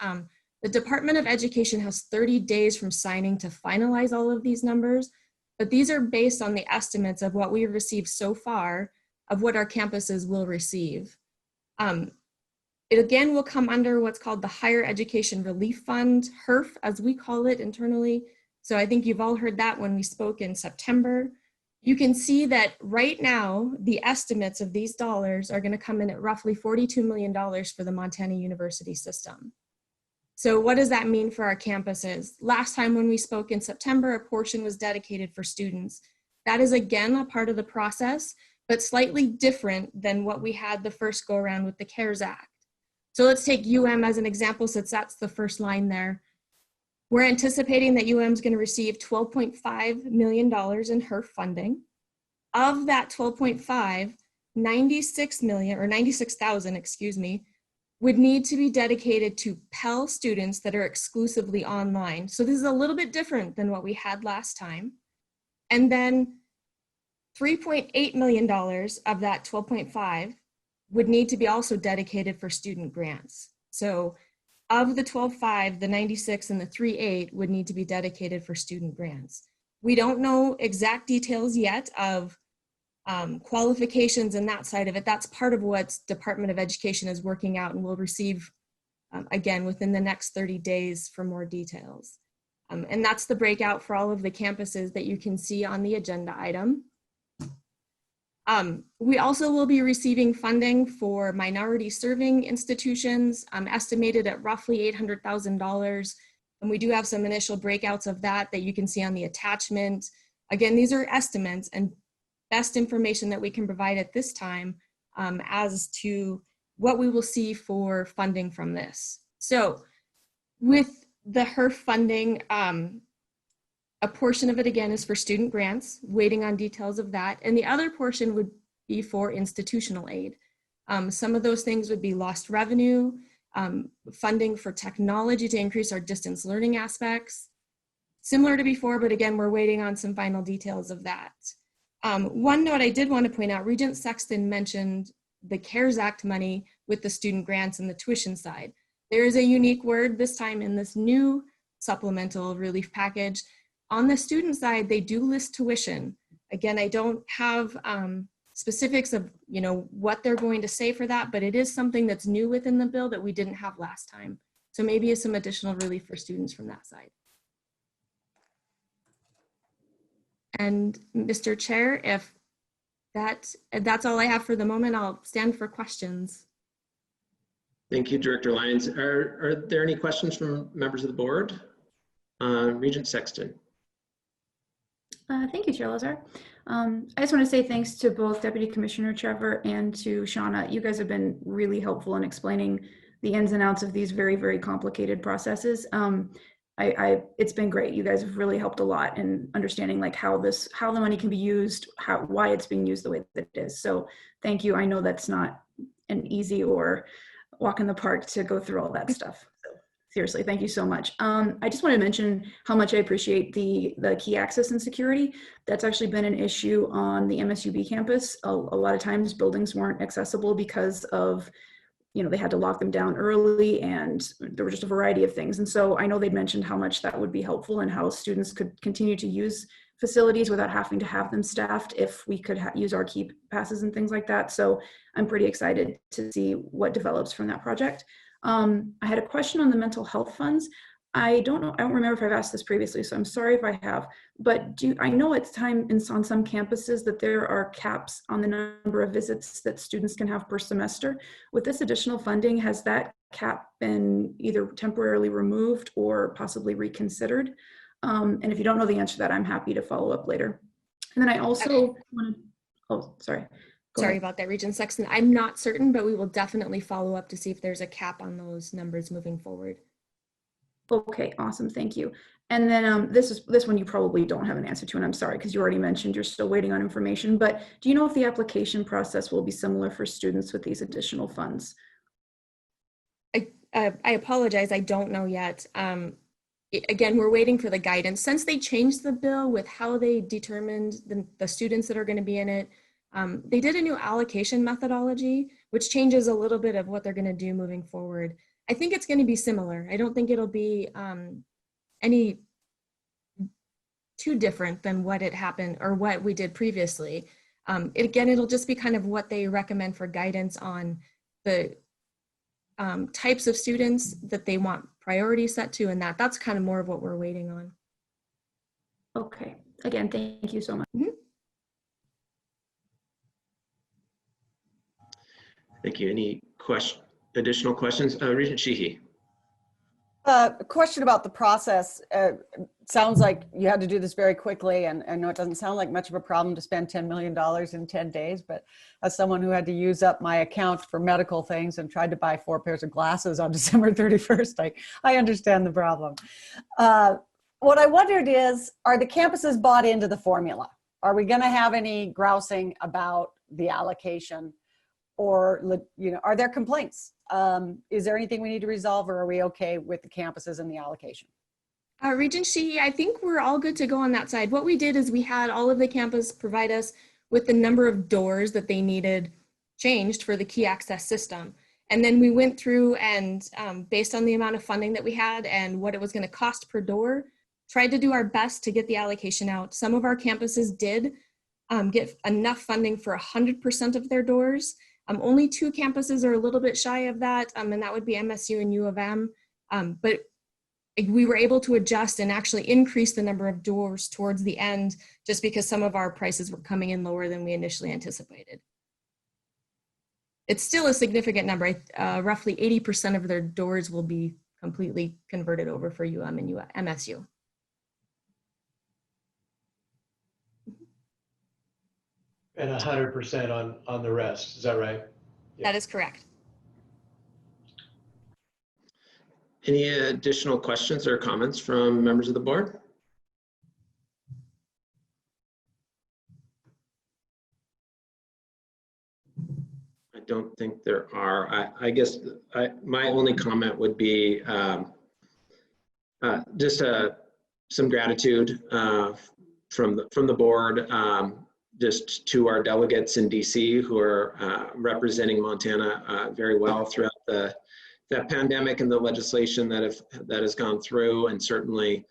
The Department of Education has 30 days from signing to finalize all of these numbers, but these are based on the estimates of what we've received so far of what our campuses will receive. It again will come under what's called the Higher Education Relief Fund, HERF, as we call it internally. So I think you've all heard that when we spoke in September. You can see that right now, the estimates of these dollars are going to come in at roughly $42 million for the Montana University system. So what does that mean for our campuses? Last time when we spoke in September, a portion was dedicated for students. That is again a part of the process, but slightly different than what we had the first go around with the CARES Act. So let's take UM as an example, since that's the first line there. We're anticipating that UM is going to receive $12.5 million in HERF funding. Of that 12.5, 96,000, excuse me, would need to be dedicated to Pell students that are exclusively online. So this is a little bit different than what we had last time. And then $3.8 million of that 12.5 would need to be also dedicated for student grants. So of the 12.5, the 96 and the 3.8 would need to be dedicated for student grants. We don't know exact details yet of qualifications and that side of it. That's part of what Department of Education is working out, and we'll receive, again, within the next 30 days for more details. And that's the breakout for all of the campuses that you can see on the agenda item. We also will be receiving funding for minority serving institutions, estimated at roughly $800,000. And we do have some initial breakouts of that you can see on the attachment. Again, these are estimates and best information that we can provide at this time as to what we will see for funding from this. So with the HERF funding, a portion of it, again, is for student grants, waiting on details of that. And the other portion would be for institutional aid. Some of those things would be lost revenue, funding for technology to increase our distance learning aspects. Similar to before, but again, we're waiting on some final details of that. One note I did want to point out, Regent Sexton mentioned the CARES Act money with the student grants and the tuition side. There is a unique word this time in this new supplemental relief package. On the student side, they do list tuition. Again, I don't have specifics of what they're going to say for that, but it is something that's new within the bill that we didn't have last time. So maybe some additional relief for students from that side. And Mr. Chair, if that's all I have for the moment, I'll stand for questions. Thank you, Director Lyons. Are there any questions from members of the board? Regent Sexton. Thank you, Chair Lazar. I just want to say thanks to both Deputy Commissioner Trevor and to Shauna. You guys have been really helpful in explaining the ins and outs of these very, very complicated processes. It's been great. You guys have really helped a lot in understanding like how the money can be used, why it's being used the way that it is. So thank you. I know that's not an easy or walk in the park to go through all that stuff. So seriously, thank you so much. I just want to mention how much I appreciate the key access and security. That's actually been an issue on the MSUB campus. A lot of times buildings weren't accessible because of they had to lock them down early, and there were just a variety of things. And so I know they'd mentioned how much that would be helpful and how students could continue to use facilities without having to have them staffed if we could use our key passes and things like that. So I'm pretty excited to see what develops from that project. I had a question on the mental health funds. I don't remember if I've asked this previously, so I'm sorry if I have, but I know it's time on some campuses that there are caps on the number of visits that students can have per semester. With this additional funding, has that cap been either temporarily removed or possibly reconsidered? And if you don't know the answer to that, I'm happy to follow up later. And then I also want to, oh, sorry. Sorry about that, Regent Sexton. I'm not certain, but we will definitely follow up to see if there's a cap on those numbers moving forward. Okay, awesome, thank you. And then this one you probably don't have an answer to, and I'm sorry because you already mentioned you're still waiting on information, but do you know if the application process will be similar for students with these additional funds? I apologize, I don't know yet. Again, we're waiting for the guidance. Since they changed the bill with how they determined the students that are going to be in it, they did a new allocation methodology, which changes a little bit of what they're going to do moving forward. I think it's going to be similar. I don't think it'll be any too different than what it happened or what we did previously. Again, it'll just be kind of what they recommend for guidance on the types of students that they want priority set to, and that's kind of more of what we're waiting on. Okay, again, thank you so much. Mm-hmm. Thank you. Any additional questions? Regent Sheehy. A question about the process. Sounds like you had to do this very quickly, and I know it doesn't sound like much of a problem to spend $10 million in 10 days, but as someone who had to use up my account for medical things and tried to buy 4 pairs of glasses on December 31st, I understand the problem. What I wondered is, are the campuses bought into the formula? Are we going to have any grousing about the allocation? Or, are there complaints? Is there anything we need to resolve, or are we okay with the campuses and the allocation? Regent Sheehy, I think we're all good to go on that side. What we did is we had all of the campus provide us with the number of doors that they needed changed for the key access system. And then we went through and based on the amount of funding that we had and what it was going to cost per door, tried to do our best to get the allocation out. Some of our campuses did get enough funding for 100% of their doors. Only 2 campuses are a little bit shy of that, and that would be MSU and U of M. But we were able to adjust and actually increase the number of doors towards the end just because some of our prices were coming in lower than we initially anticipated. It's still a significant number. Roughly 80% of their doors will be completely converted over for UM and MSU. And 100% on the rest, is that right? That is correct. Any additional questions or comments from members of the board? I don't think there are. I guess my only comment would be just some gratitude from the board, just to our delegates in DC who are representing Montana very well throughout that pandemic and the legislation that has gone through, and certainly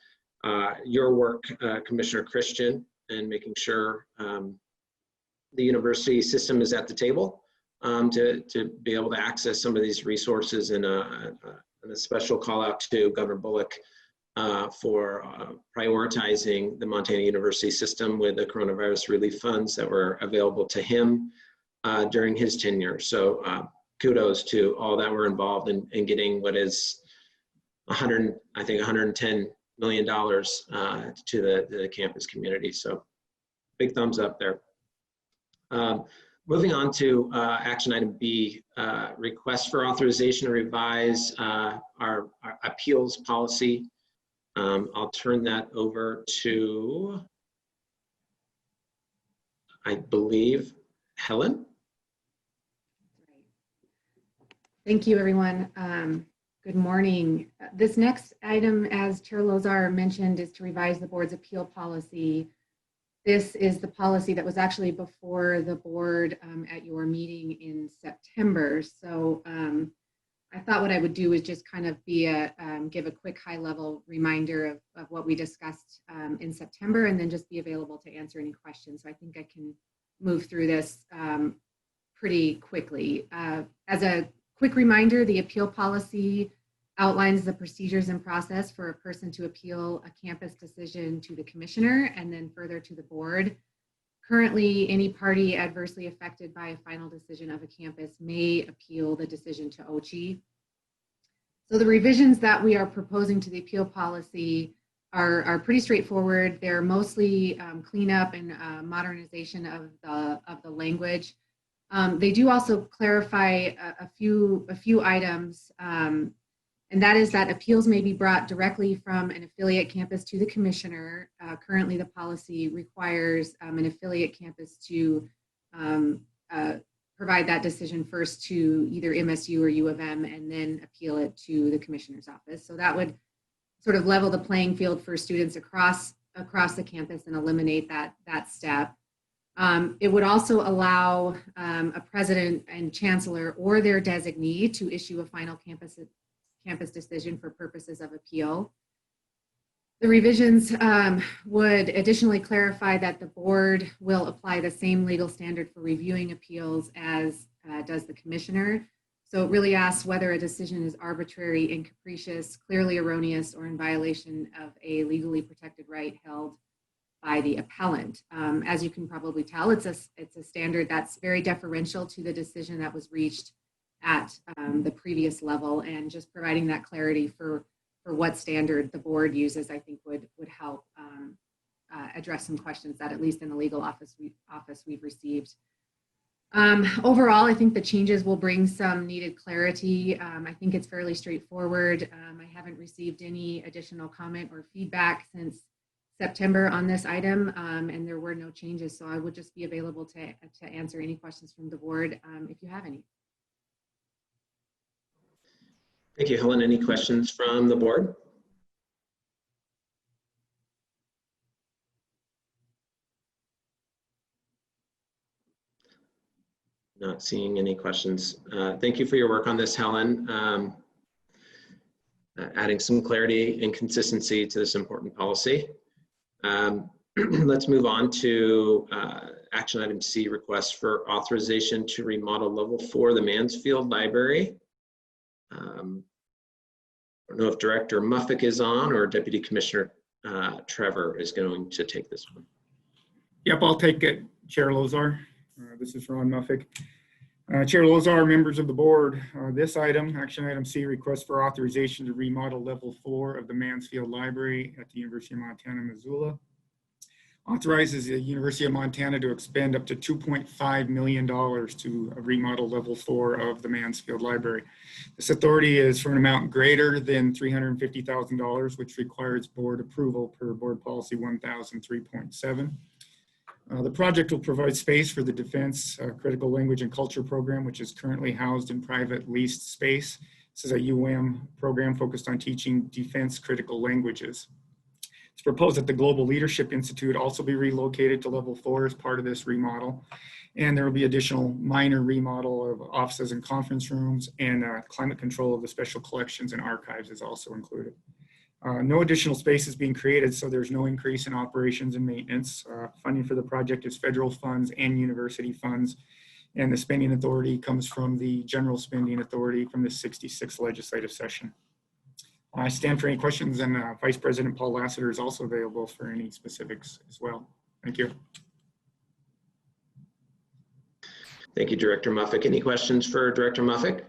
your work, Commissioner Christian, and making sure the university system is at the table to be able to access some of these resources, and a special call out to Governor Bullock for prioritizing the Montana University system with the coronavirus relief funds that were available to him during his tenure. So kudos to all that were involved in getting what is $110 million to the campus community. So big thumbs up there. Moving on to action item B, request for authorization to revise our appeals policy. I'll turn that over to, I believe, Helen. Thank you, everyone. Good morning. This next item, as Chair Lozar mentioned, is to revise the board's appeal policy. This is the policy that was actually before the board at your meeting in September. So I thought what I would do is just kind of give a quick high-level reminder of what we discussed in September, and then just be available to answer any questions. So I think I can move through this pretty quickly. As a quick reminder, the appeal policy outlines the procedures and process for a person to appeal a campus decision to the commissioner and then further to the board. Currently, any party adversely affected by a final decision of a campus may appeal the decision to OCHI. So the revisions that we are proposing to the appeal policy are pretty straightforward. They're mostly cleanup and modernization of the language. They do also clarify a few items, and that is that appeals may be brought directly from an affiliate campus to the commissioner. Currently, the policy requires an affiliate campus to provide that decision first to either MSU or U of M, and then appeal it to the commissioner's office. So that would sort of level the playing field for students across the campus and eliminate that step. It would also allow a president and chancellor or their designee to issue a final campus decision for purposes of appeal. The revisions would additionally clarify that the board will apply the same legal standard for reviewing appeals as does the commissioner. So it really asks whether a decision is arbitrary and capricious, clearly erroneous, or in violation of a legally protected right held by the appellant. As you can probably tell, it's a standard that's very deferential to the decision that was reached at the previous level, and just providing that clarity for what standard the board uses, I think would help address some questions that, at least in the legal office we've received. Overall, I think the changes will bring some needed clarity. I think it's fairly straightforward. I haven't received any additional comment or feedback since September on this item, and there were no changes, so I would just be available to answer any questions from the board if you have any. Thank you, Helen. Any questions from the board? Not seeing any questions. Thank you for your work on this, Helen. Adding some clarity and consistency to this important policy. Let's move on to action item C, request for authorization to remodel level 4 the Mansfield Library. I don't know if Director Muffick is on, or Deputy Commissioner Trevor is going to take this one. Yep, I'll take it, Chair Lozar. This is Ron Muffick. Chair Lozar, members of the board, this item, action item C, request for authorization to remodel level 4 of the Mansfield Library at the University of Montana, Missoula. Authorizes the University of Montana to expend up to $2.5 million to remodel level 4 of the Mansfield Library. This authority is for an amount greater than $350,000, which requires board approval per board policy 1003.7. The project will provide space for the Defense Critical Language and Culture program, which is currently housed in private leased space. This is a program focused on teaching defense critical languages. It's proposed that the Global Leadership Institute also be relocated to level 4 as part of this remodel. And there will be additional minor remodel of offices and conference rooms, and climate control of the special collections and archives is also included. No additional space is being created, so there's no increase in operations and maintenance. Funding for the project is federal funds and university funds, and the spending authority comes from the general spending authority from the 66th legislative session. I stand for any questions, and Vice President Paul Lassiter is also available for any specifics as well. Thank you. Thank you, Director Muffick. Any questions for Director Muffick?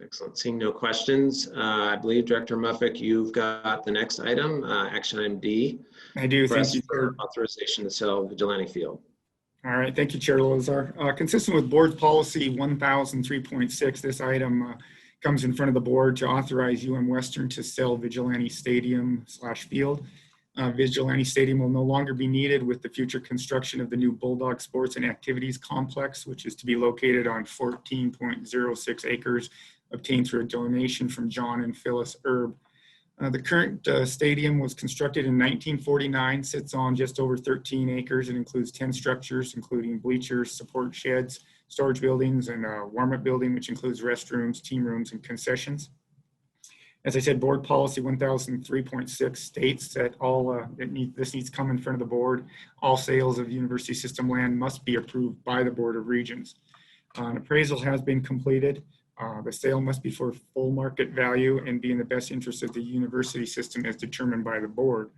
Excellent. Seeing no questions, I believe, Director Muffick, you've got the next item, action item D. I do. Thank you, for authorization to sell Vigilante Field. All right. Thank you, Chair Lozar. Consistent with Board Policy 1003.6, this item comes in front of the board to authorize Western to sell Vigilante Stadium/field. Vigilante Stadium will no longer be needed with the future construction of the new Bulldog Sports and Activities Complex, which is to be located on 14.06 acres, obtained through a donation from John and Phyllis Erb. The current stadium was constructed in 1949, sits on just over 13 acres. It includes 10 structures, including bleachers, support sheds, storage buildings, and a warm-up building, which includes restrooms, team rooms, and concessions. As I said, Board Policy 1003.6 states that this needs to come in front of the board. All sales of university system land must be approved by the Board of Regents. An appraisal has been completed. The sale must be for full market value and be in the best interest of the university system as determined by the board.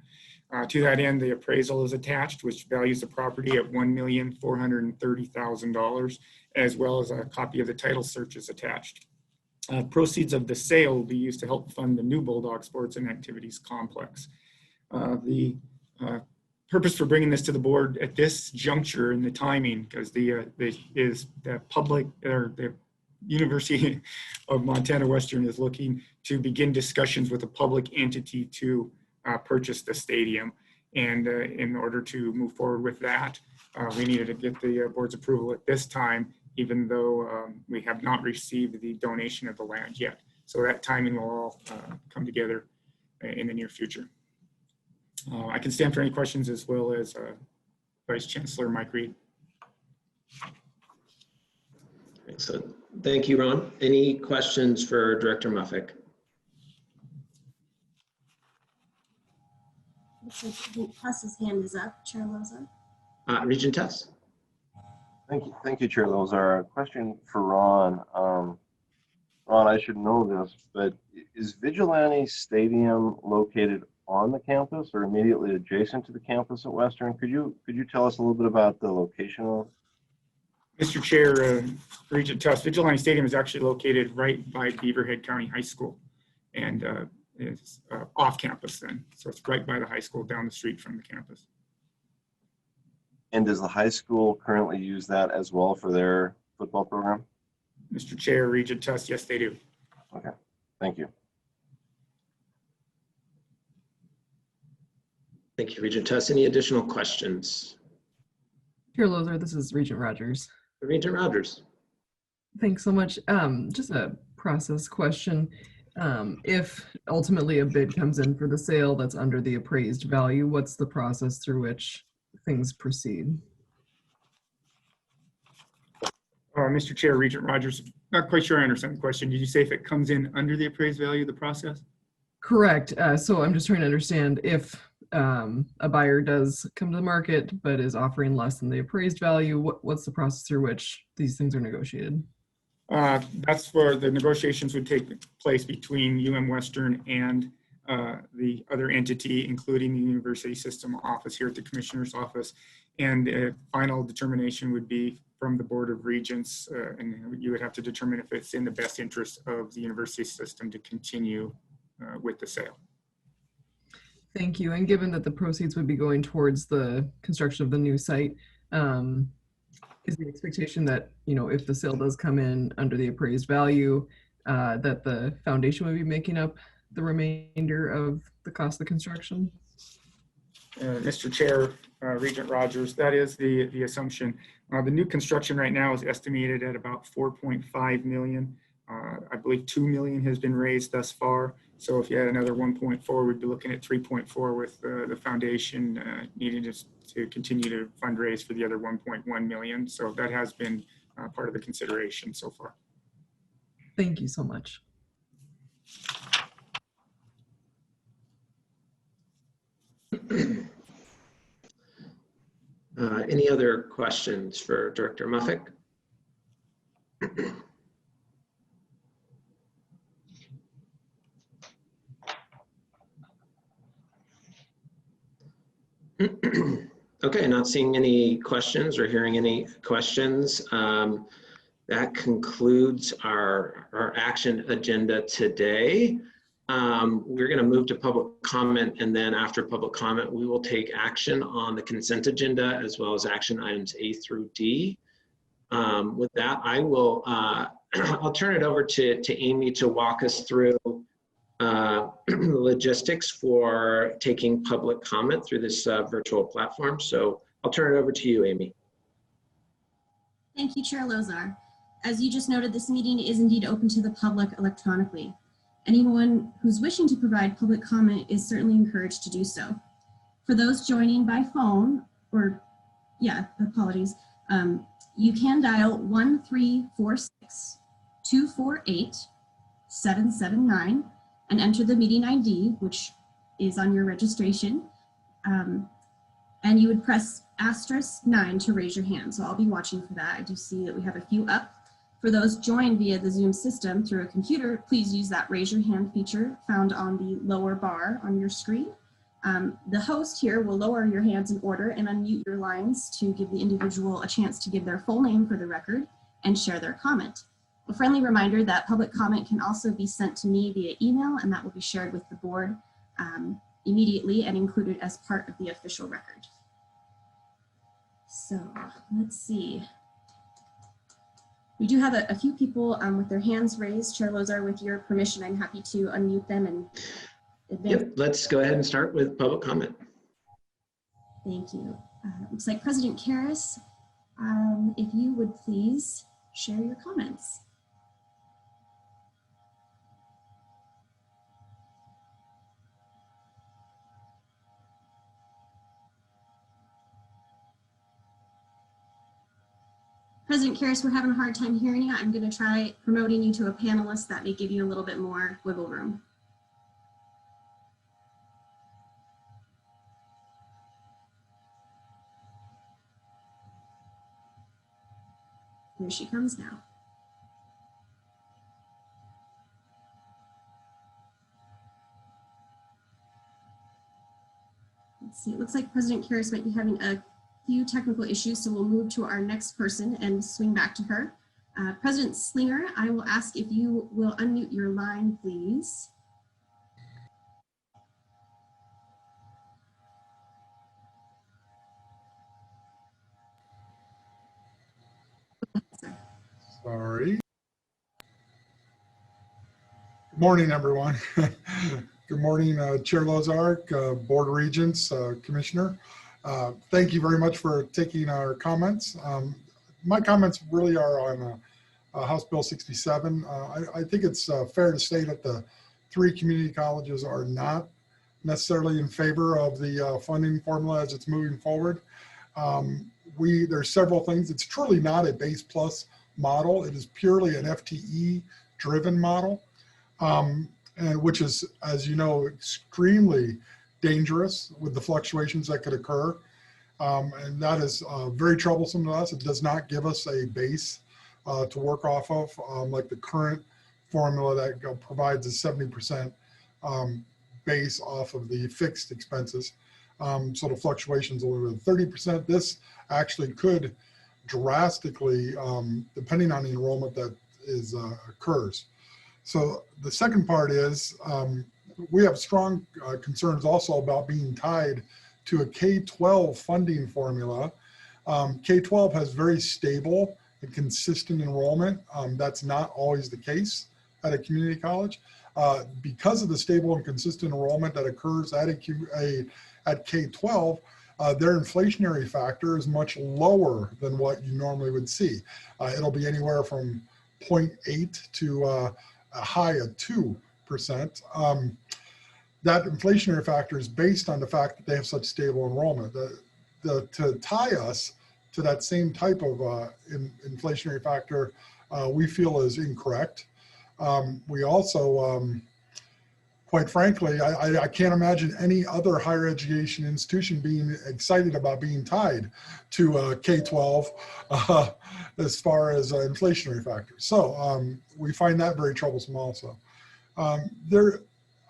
To that end, the appraisal is attached, which values the property at $1,430,000, as well as a copy of the title search is attached. Proceeds of the sale will be used to help fund the new Bulldog Sports and Activities Complex. The purpose for bringing this to the board at this juncture in the timing, because the University of Montana Western is looking to begin discussions with a public entity to purchase the stadium. And in order to move forward with that, we needed to get the board's approval at this time, even though we have not received the donation of the land yet. So that timing will all come together in the near future. I can stand for any questions, as well as Vice Chancellor Mike Reed. Excellent. Thank you, Ron. Any questions for Director Muffick? Tuss's hand is up. Chair Lozar. Regent Tuss. Thank you, Chair Lozar. A question for Ron. Ron, I should know this, but is Vigilante Stadium located on the campus or immediately adjacent to the campus at Western? Could you tell us a little bit about the location of? Mr. Chair, Regent Tuss, Vigilante Stadium is actually located right by Beaverhead County High School, and it's off campus then. So it's right by the high school, down the street from the campus. And does the high school currently use that as well for their football program? Mr. Chair, Regent Tuss, yes, they do. Okay, thank you. Thank you, Regent Tuss. Any additional questions? Chair Lozar, this is Regent Rogers. Regent Rogers. Thanks so much. Just a process question. If ultimately a bid comes in for the sale that's under the appraised value, what's the process through which things proceed? Mr. Chair, Regent Rogers, not quite sure I understand the question. Did you say if it comes in under the appraised value of the process? Correct. So I'm just trying to understand if a buyer does come to the market but is offering less than the appraised value, what's the process through which these things are negotiated? That's where the negotiations would take place between Western and the other entity, including the university system office here at the Commissioner's office. And a final determination would be from the Board of Regents, and you would have to determine if it's in the best interest of the university system to continue with the sale. Thank you. And given that the proceeds would be going towards the construction of the new site, is the expectation that, if the sale does come in under the appraised value, that the foundation would be making up the remainder of the cost of the construction? Mr. Chair, Regent Rogers, that is the assumption. The new construction right now is estimated at about 4.5 million. I believe 2 million has been raised thus far. So if you add another 1.4, we'd be looking at 3.4 with the foundation needing to continue to fundraise for the other 1.1 million. So that has been part of the consideration so far. Thank you so much. Any other questions for Director Muffick? Okay, not seeing any questions or hearing any questions. That concludes our action agenda today. We're going to move to public comment, and then after public comment, we will take action on the consent agenda as well as action items A through D. With that, I will I'll turn it over to Amy to walk us through logistics for taking public comment through this virtual platform. So I'll turn it over to you, Amy. Thank you, Chair Lozar. As you just noted, this meeting is indeed open to the public electronically. Anyone who's wishing to provide public comment is certainly encouraged to do so. For those joining by phone, or apologies, you can dial 1-346-248-779 and enter the meeting ID, which is on your registration. And you would press *9 to raise your hand. So I'll be watching for that. I do see that we have a few up. For those joined via the Zoom system through a computer, please use that raise your hand feature found on the lower bar on your screen. The host here will lower your hands in order and unmute your lines to give the individual a chance to give their full name for the record and share their comment. A friendly reminder that public comment can also be sent to me via email, and that will be shared with the board immediately and included as part of the official record. So let's see. We do have a few people with their hands raised. Chair Lozar, with your permission, I'm happy to unmute them and advance. Yep, let's go ahead and start with public comment. Thank you. Looks like President Karras, if you would please share your comments. President Karras, we're having a hard time hearing you. I'm going to try promoting you to a panelist. That may give you a little bit more wiggle room. Here she comes now. Let's see, it looks like President Karras might be having a few technical issues, so we'll move to our next person and swing back to her. President Slinger, I will ask if you will unmute your line, please. Sorry. Good morning, everyone. Good morning, Chair Lozar, Board Regents, Commissioner. Thank you very much for taking our comments. My comments really are on House Bill 67. I think it's fair to say that the 3 community colleges are not necessarily in favor of the funding formula as it's moving forward. There's several things. It's truly not a base plus model. It is purely an FTE driven model, and which is, as you know, extremely dangerous with the fluctuations that could occur. And that is very troublesome to us. It does not give us a base to work off of, like the current formula that provides a 70% base off of the fixed expenses. So the fluctuations over 30%. This actually could drastically, depending on the enrollment that occurs. So the second part is we have strong concerns also about being tied to a K-12 funding formula. K-12 has very stable and consistent enrollment. That's not always the case at a community college. Because of the stable and consistent enrollment that occurs at at K-12, their inflationary factor is much lower than what you normally would see. It'll be anywhere from 0.8 to a high of 2%. That inflationary factor is based on the fact that they have such stable enrollment. To tie us to that same type of inflationary factor, we feel is incorrect. We also, quite frankly, I can't imagine any other higher education institution being excited about being tied to K-12 as far as inflationary factors. So we find that very troublesome also.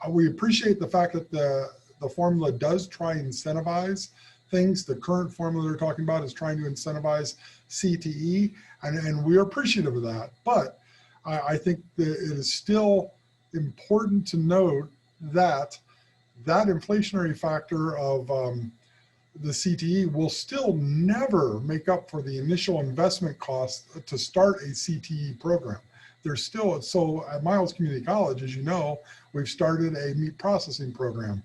We appreciate the fact that the formula does try and incentivize things. The current formula they're talking about is trying to incentivize CTE, and we're appreciative of that. But I think that it is still important to note that that inflationary factor of the CTE will still never make up for the initial investment cost to start a CTE program. There's still, so at Miles Community College, as you know, we've started a meat processing program.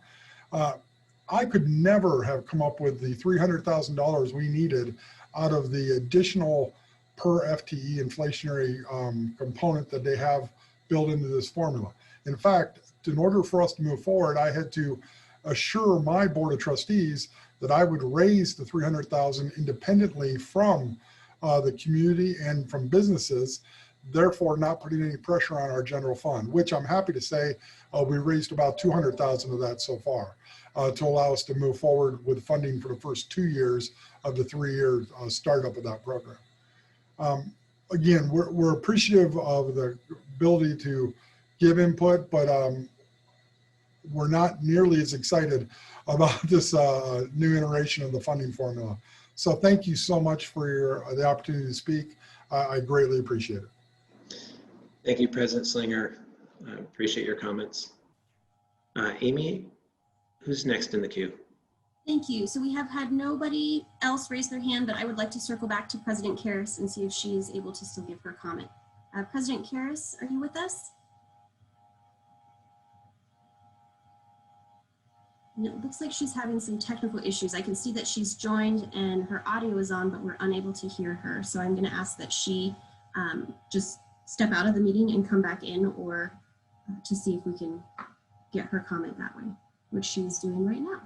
I could never have come up with the $300,000 we needed out of the additional per FTE inflationary component that they have built into this formula. In fact, in order for us to move forward, I had to assure my board of trustees that I would raise the $300,000 independently from the community and from businesses, therefore not putting any pressure on our general fund, which I'm happy to say we raised about $200,000 of that so far to allow us to move forward with funding for the first 2 years of the 3-year startup of that program. Again, we're appreciative of the ability to give input, but we're not nearly as excited about this new iteration of the funding formula. So thank you so much for the opportunity to speak. I greatly appreciate it. Thank you, President Slinger. I appreciate your comments. Amy, who's next in the queue? Thank you. So we have had nobody else raise their hand, but I would like to circle back to President Karras and see if she is able to still give her comment. President Karras, are you with us? And it looks like she's having some technical issues. I can see that she's joined and her audio is on, but we're unable to hear her. So I'm going to ask that she just step out of the meeting and come back in, or to see if we can get her comment that way, which she's doing right now.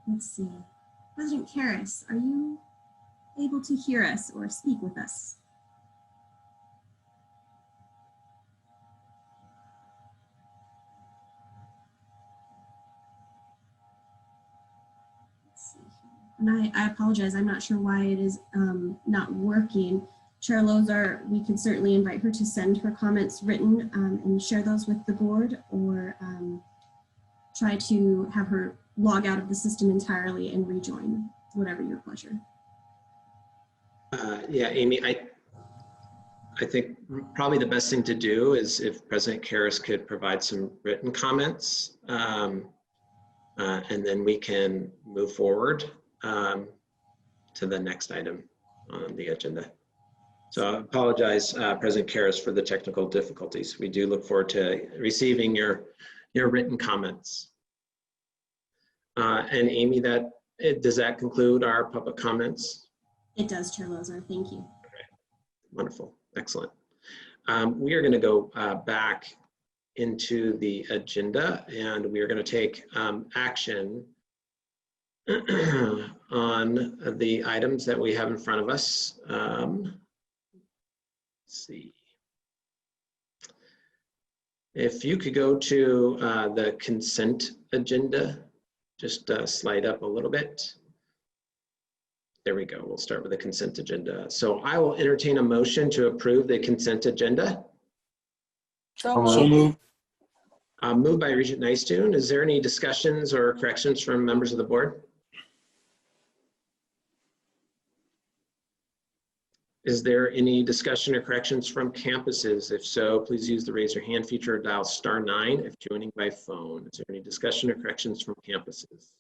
Let's see. President Karras, are you able to hear us or speak with us? Let's see. And I apologize, I'm not sure why it is not working. Chair Lozar, we could certainly invite her to send her comments written and share those with the board, or try to have her log out of the system entirely and rejoin, whatever your pleasure. Yeah, Amy, I think probably the best thing to do is if President Karras could provide some written comments, and then we can move forward to the next item on the agenda. So I apologize, President Karras, for the technical difficulties. We do look forward to receiving your written comments. And Amy, does that conclude our public comments? It does, Chair Lozar. Thank you. Okay. Wonderful. Excellent. We are going to go back into the agenda, and we are going to take action on the items that we have in front of us. Let's see. If you could go to the consent agenda, just slide up a little bit. There we go. We'll start with the consent agenda. So I will entertain a motion to approve the consent agenda. So moved. Moved by Regent Nystuen. Is there any discussions or corrections from members of the board? Is there any discussion or corrections from campuses? If so, please use the raise your hand feature or dial *9 if joining by phone. Is there any discussion or corrections from campuses?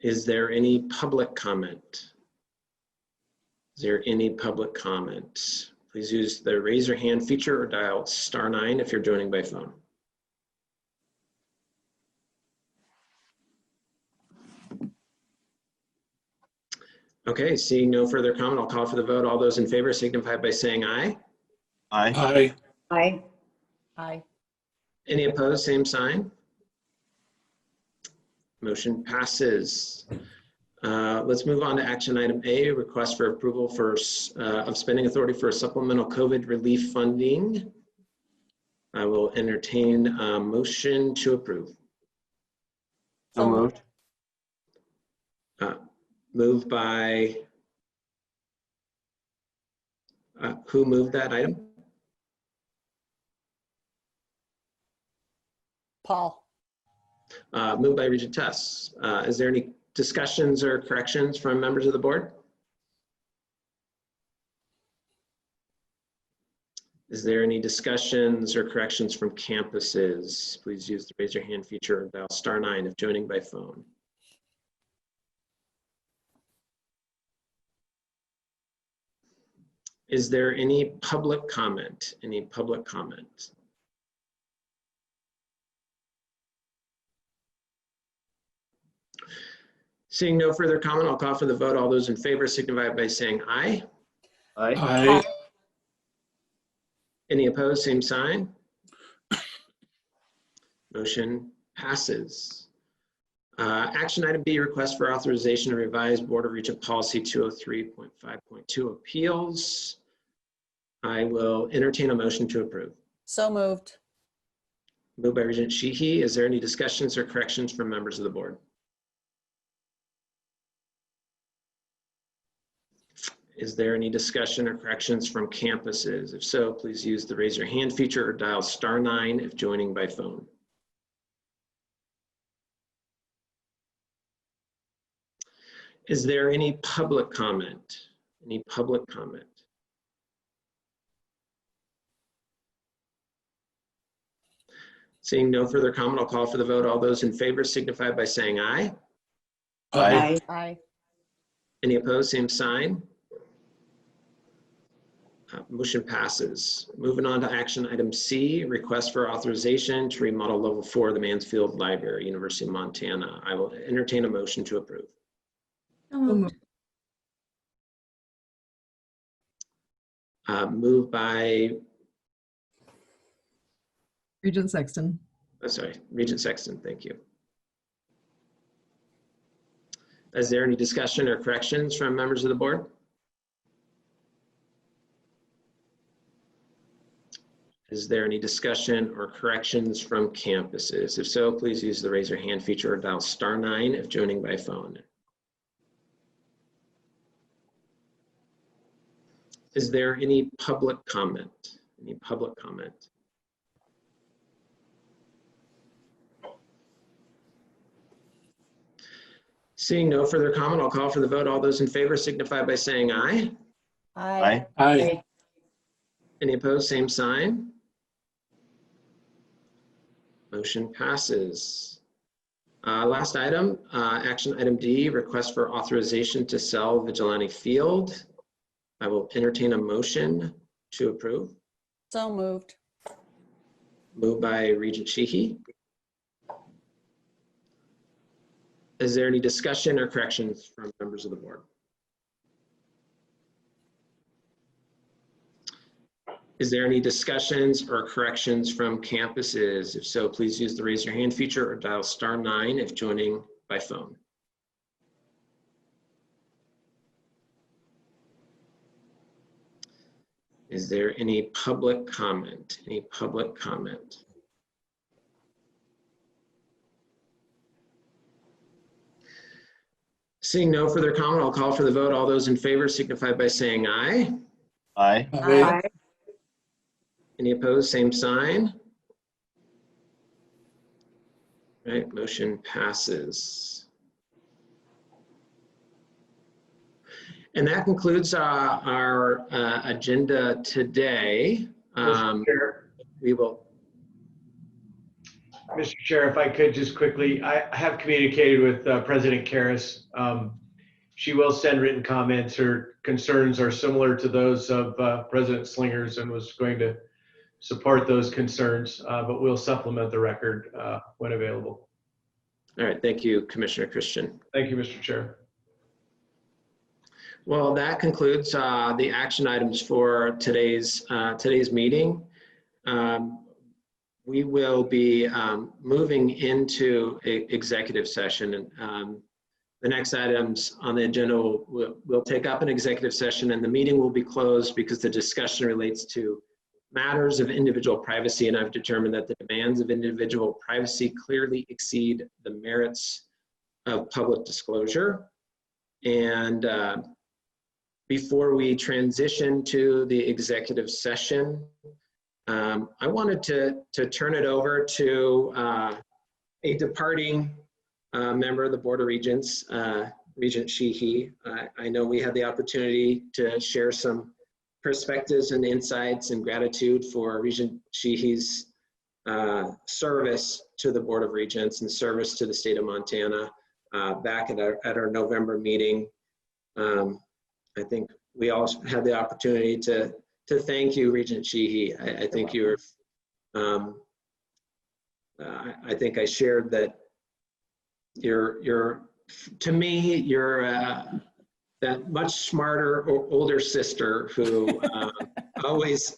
Is there any public comment? Is there any public comment? Please use the raise your hand feature or dial *9 if you're joining by phone. Okay, seeing no further comment, I'll call for the vote. All those in favor signify by saying aye. Aye. Aye. Aye. Aye. Any opposed, same sign. Motion passes. Let's move on to action item A, request for approval of spending authority for supplemental COVID relief funding. I will entertain a motion to approve. So moved. Moved by, who moved that item? Paul. Moved by Regent Tuss. Is there any discussions or corrections from members of the board? Is there any discussions or corrections from campuses? Please use the raise your hand feature or dial *9 if joining by phone. Is there any public comment? Any public comment? Seeing no further comment, I'll call for the vote. All those in favor signify by saying aye. Aye. Aye. Any opposed, same sign. Motion passes. Action item B, request for authorization to revise Board of Regent Policy 203.5.2 appeals. I will entertain a motion to approve. So moved. Moved by Regent Sheehy. Is there any discussions or corrections from members of the board? Is there any discussion or corrections from campuses? If so, please use the raise your hand feature or dial *9 if joining by phone. Is there any public comment? Any public comment? Seeing no further comment, I'll call for the vote. All those in favor signify by saying aye. Aye. Aye. Any opposed, same sign. Motion passes. Moving on to action item C, request for authorization to remodel level 4 of the Mansfield Library, University of Montana. I will entertain a motion to approve. Moved by Regent Sexton. Regent Sexton, thank you. Is there any discussion or corrections from members of the board? Is there any discussion or corrections from campuses? If so, please use the raise your hand feature or dial *9 if joining by phone. Is there any public comment? Any public comment? Seeing no further comment, I'll call for the vote. All those in favor signify by saying aye. Aye. Aye. Any opposed, same sign. Motion passes. Last item, action item D, request for authorization to sell Vigilante Field. I will entertain a motion to approve. So moved. Moved by Regent Sheehy. Is there any discussion or corrections from members of the board? Is there any discussions or corrections from campuses? If so, please use the raise your hand feature or dial *9 if joining by phone. Is there any public comment? Any public comment? Seeing no further comment, I'll call for the vote. All those in favor signify by saying aye. Aye. Aye. Any opposed, same sign. Right, motion passes. And that concludes our agenda today. Mr. Chair. We will. Mr. Chair, if I could just quickly, I have communicated with President Karras. She will send written comments. Her concerns are similar to those of President Slingers and was going to support those concerns, but we'll supplement the record when available. All right, thank you, Commissioner Christian. Thank you, Mr. Chair. Well, that concludes the action items for today's meeting. We will be moving into executive session, and the next items on the agenda will take up an executive session, and the meeting will be closed because the discussion relates to matters of individual privacy, and I've determined that the demands of individual privacy clearly exceed the merits of public disclosure. And before we transition to the executive session, I wanted to turn it over to a departing member of the Board of Regents, Regent Sheehy. I know we had the opportunity to share some perspectives and insights and gratitude for Regent Sheehy's service to the Board of Regents and service to the state of Montana back at our November meeting. I think we all had the opportunity to thank you, Regent Sheehy. I think you're, I think I shared that to me, you're that much smarter older sister who always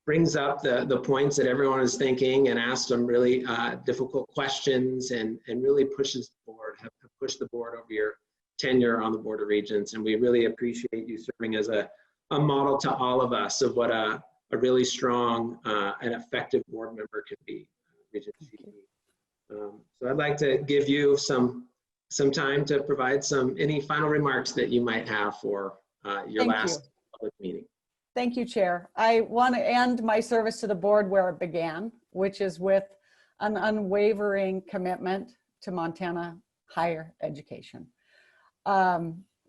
brings up the points that everyone is thinking and asks them really difficult questions and really pushes the board, have pushed the board over your tenure on the Board of Regents. And we really appreciate you serving as a model to all of us of what a really strong and effective board member can be, Regent Sheehy. So I'd like to give you some time to provide any final remarks that you might have for your last public meeting. Thank you, Chair. I want to end my service to the board where it began, which is with an unwavering commitment to Montana higher education.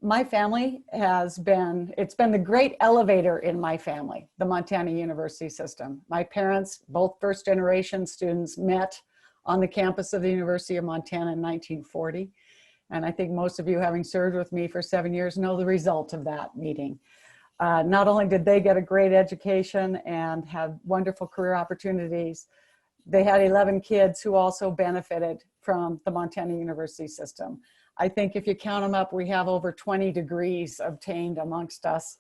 My family it's been the great elevator in my family, the Montana University system. My parents, both first generation students, met on the campus of the University of Montana in 1940. And I think most of you, having served with me for 7 years, know the result of that meeting. Not only did they get a great education and had wonderful career opportunities, they had 11 kids who also benefited from the Montana University system. I think if you count them up, we have over 20 degrees obtained amongst us.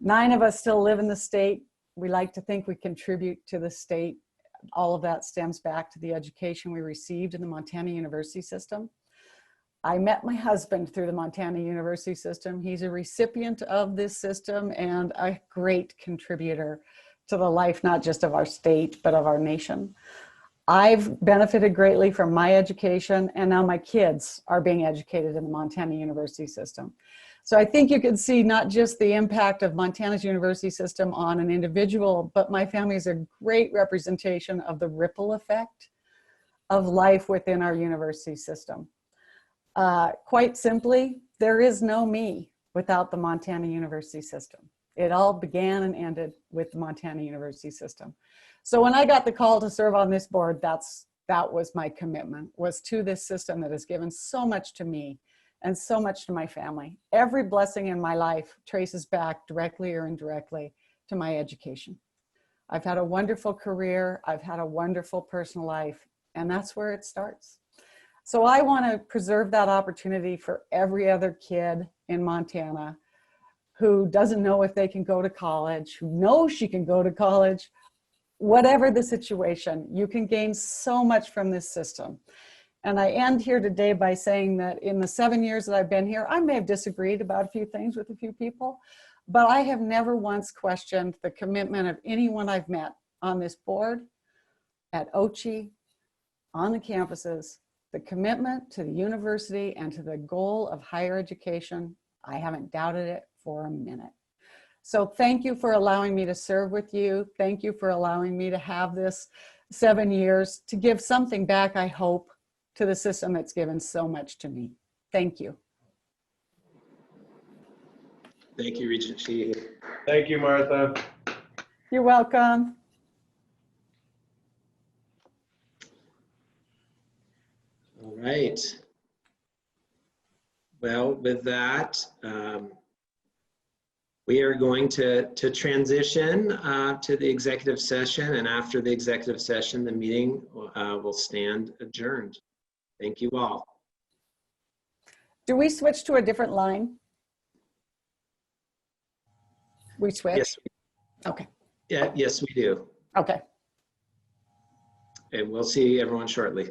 9 of us still live in the state. We like to think we contribute to the state. All of that stems back to the education we received in the Montana University system. I met my husband through the Montana University system. He's a recipient of this system and a great contributor to the life, not just of our state, but of our nation. I've benefited greatly from my education, and now my kids are being educated in the Montana University system. So I think you can see not just the impact of Montana's university system on an individual, but my family is a great representation of the ripple effect of life within our university system. Quite simply, there is no me without the Montana University system. It all began and ended with the Montana University system. So when I got the call to serve on this board, that was my commitment, was to this system that has given so much to me and so much to my family. Every blessing in my life traces back directly or indirectly to my education. I've had a wonderful career, I've had a wonderful personal life, and that's where it starts. So I want to preserve that opportunity for every other kid in Montana who doesn't know if they can go to college, who knows she can go to college. Whatever the situation, you can gain so much from this system. And I end here today by saying that in the 7 years that I've been here, I may have disagreed about a few things with a few people, but I have never once questioned the commitment of anyone I've met on this board, at OCHI, on the campuses, the commitment to the university and to the goal of higher education. I haven't doubted it for a minute. So thank you for allowing me to serve with you. Thank you for allowing me to have this 7 years to give something back, I hope, to the system that's given so much to me. Thank you. Thank you, Regent Sheehy. Thank you, Martha. You're welcome. All right. Well, with that, we are going to transition to the executive session, and after the executive session, the meeting will stand adjourned. Thank you all. Do we switch to a different line? We switch? Yes. Okay. Yeah, yes, we do. Okay. And we'll see everyone shortly.